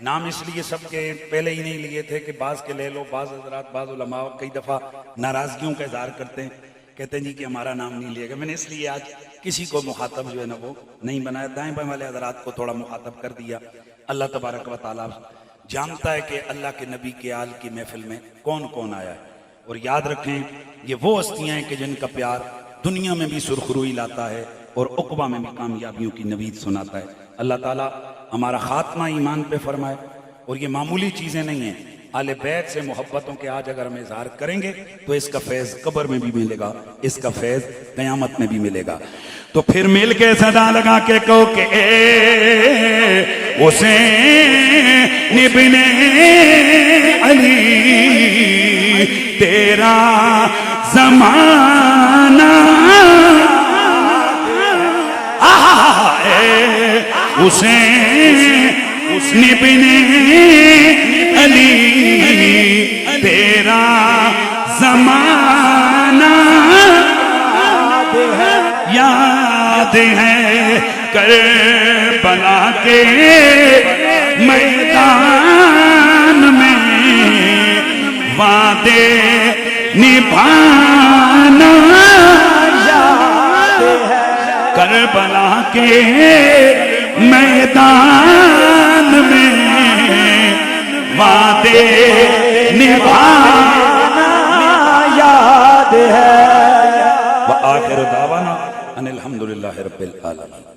نام اس لیے سب کے پہلے ہی نہیں لیے تھے کہ بعض کے لے لو، بعض حضرات، بعض علماء کئی دفعہ ناراضگیوں کا اظہار کرتے ہیں، کہتے ہیں جی کہ ہمارا نام نہیں لیا گیا۔ میں نے اس لیے آج کسی کو مخاطب جو ہے نا وہ نہیں بنایا، دائیں بائیں والے حضرات کو تھوڑا مخاطب کر دیا۔ اللہ تبارک و تعالیٰ جانتا ہے کہ اللہ کے نبی کے آل کی محفل میں کون کون آیا ہے، اور یاد رکھیں یہ وہ ہستیاں ہیں کہ جن کا پیار دنیا میں بھی سرخروئی لاتا ہے اور عقبہ میں بھی کامیابیوں کی نوید سناتا ہے۔ اللہ تعالیٰ ہمارا خاتمہ ایمان پہ فرمائے، اور یہ معمولی چیزیں نہیں ہیں، آل بیت سے محبتوں کے آج اگر ہم اظہار کریں گے تو اس کا فیض قبر میں بھی ملے گا، اس کا فیض قیامت میں بھی ملے گا۔ تو پھر مل کے صدا لگا کے کہو کہ اے حسین ابن علی تیرا زمانہ، اے حسین ابن علی تیرا زمانہ یاد ہے، کربلا کے میدان میں وعدے نبھانا یاد ہے، کربلا کے میدان میں وعدے نبھانا یاد ہے۔ وآخر دعوانا ان الحمدللہ رب العالمین۔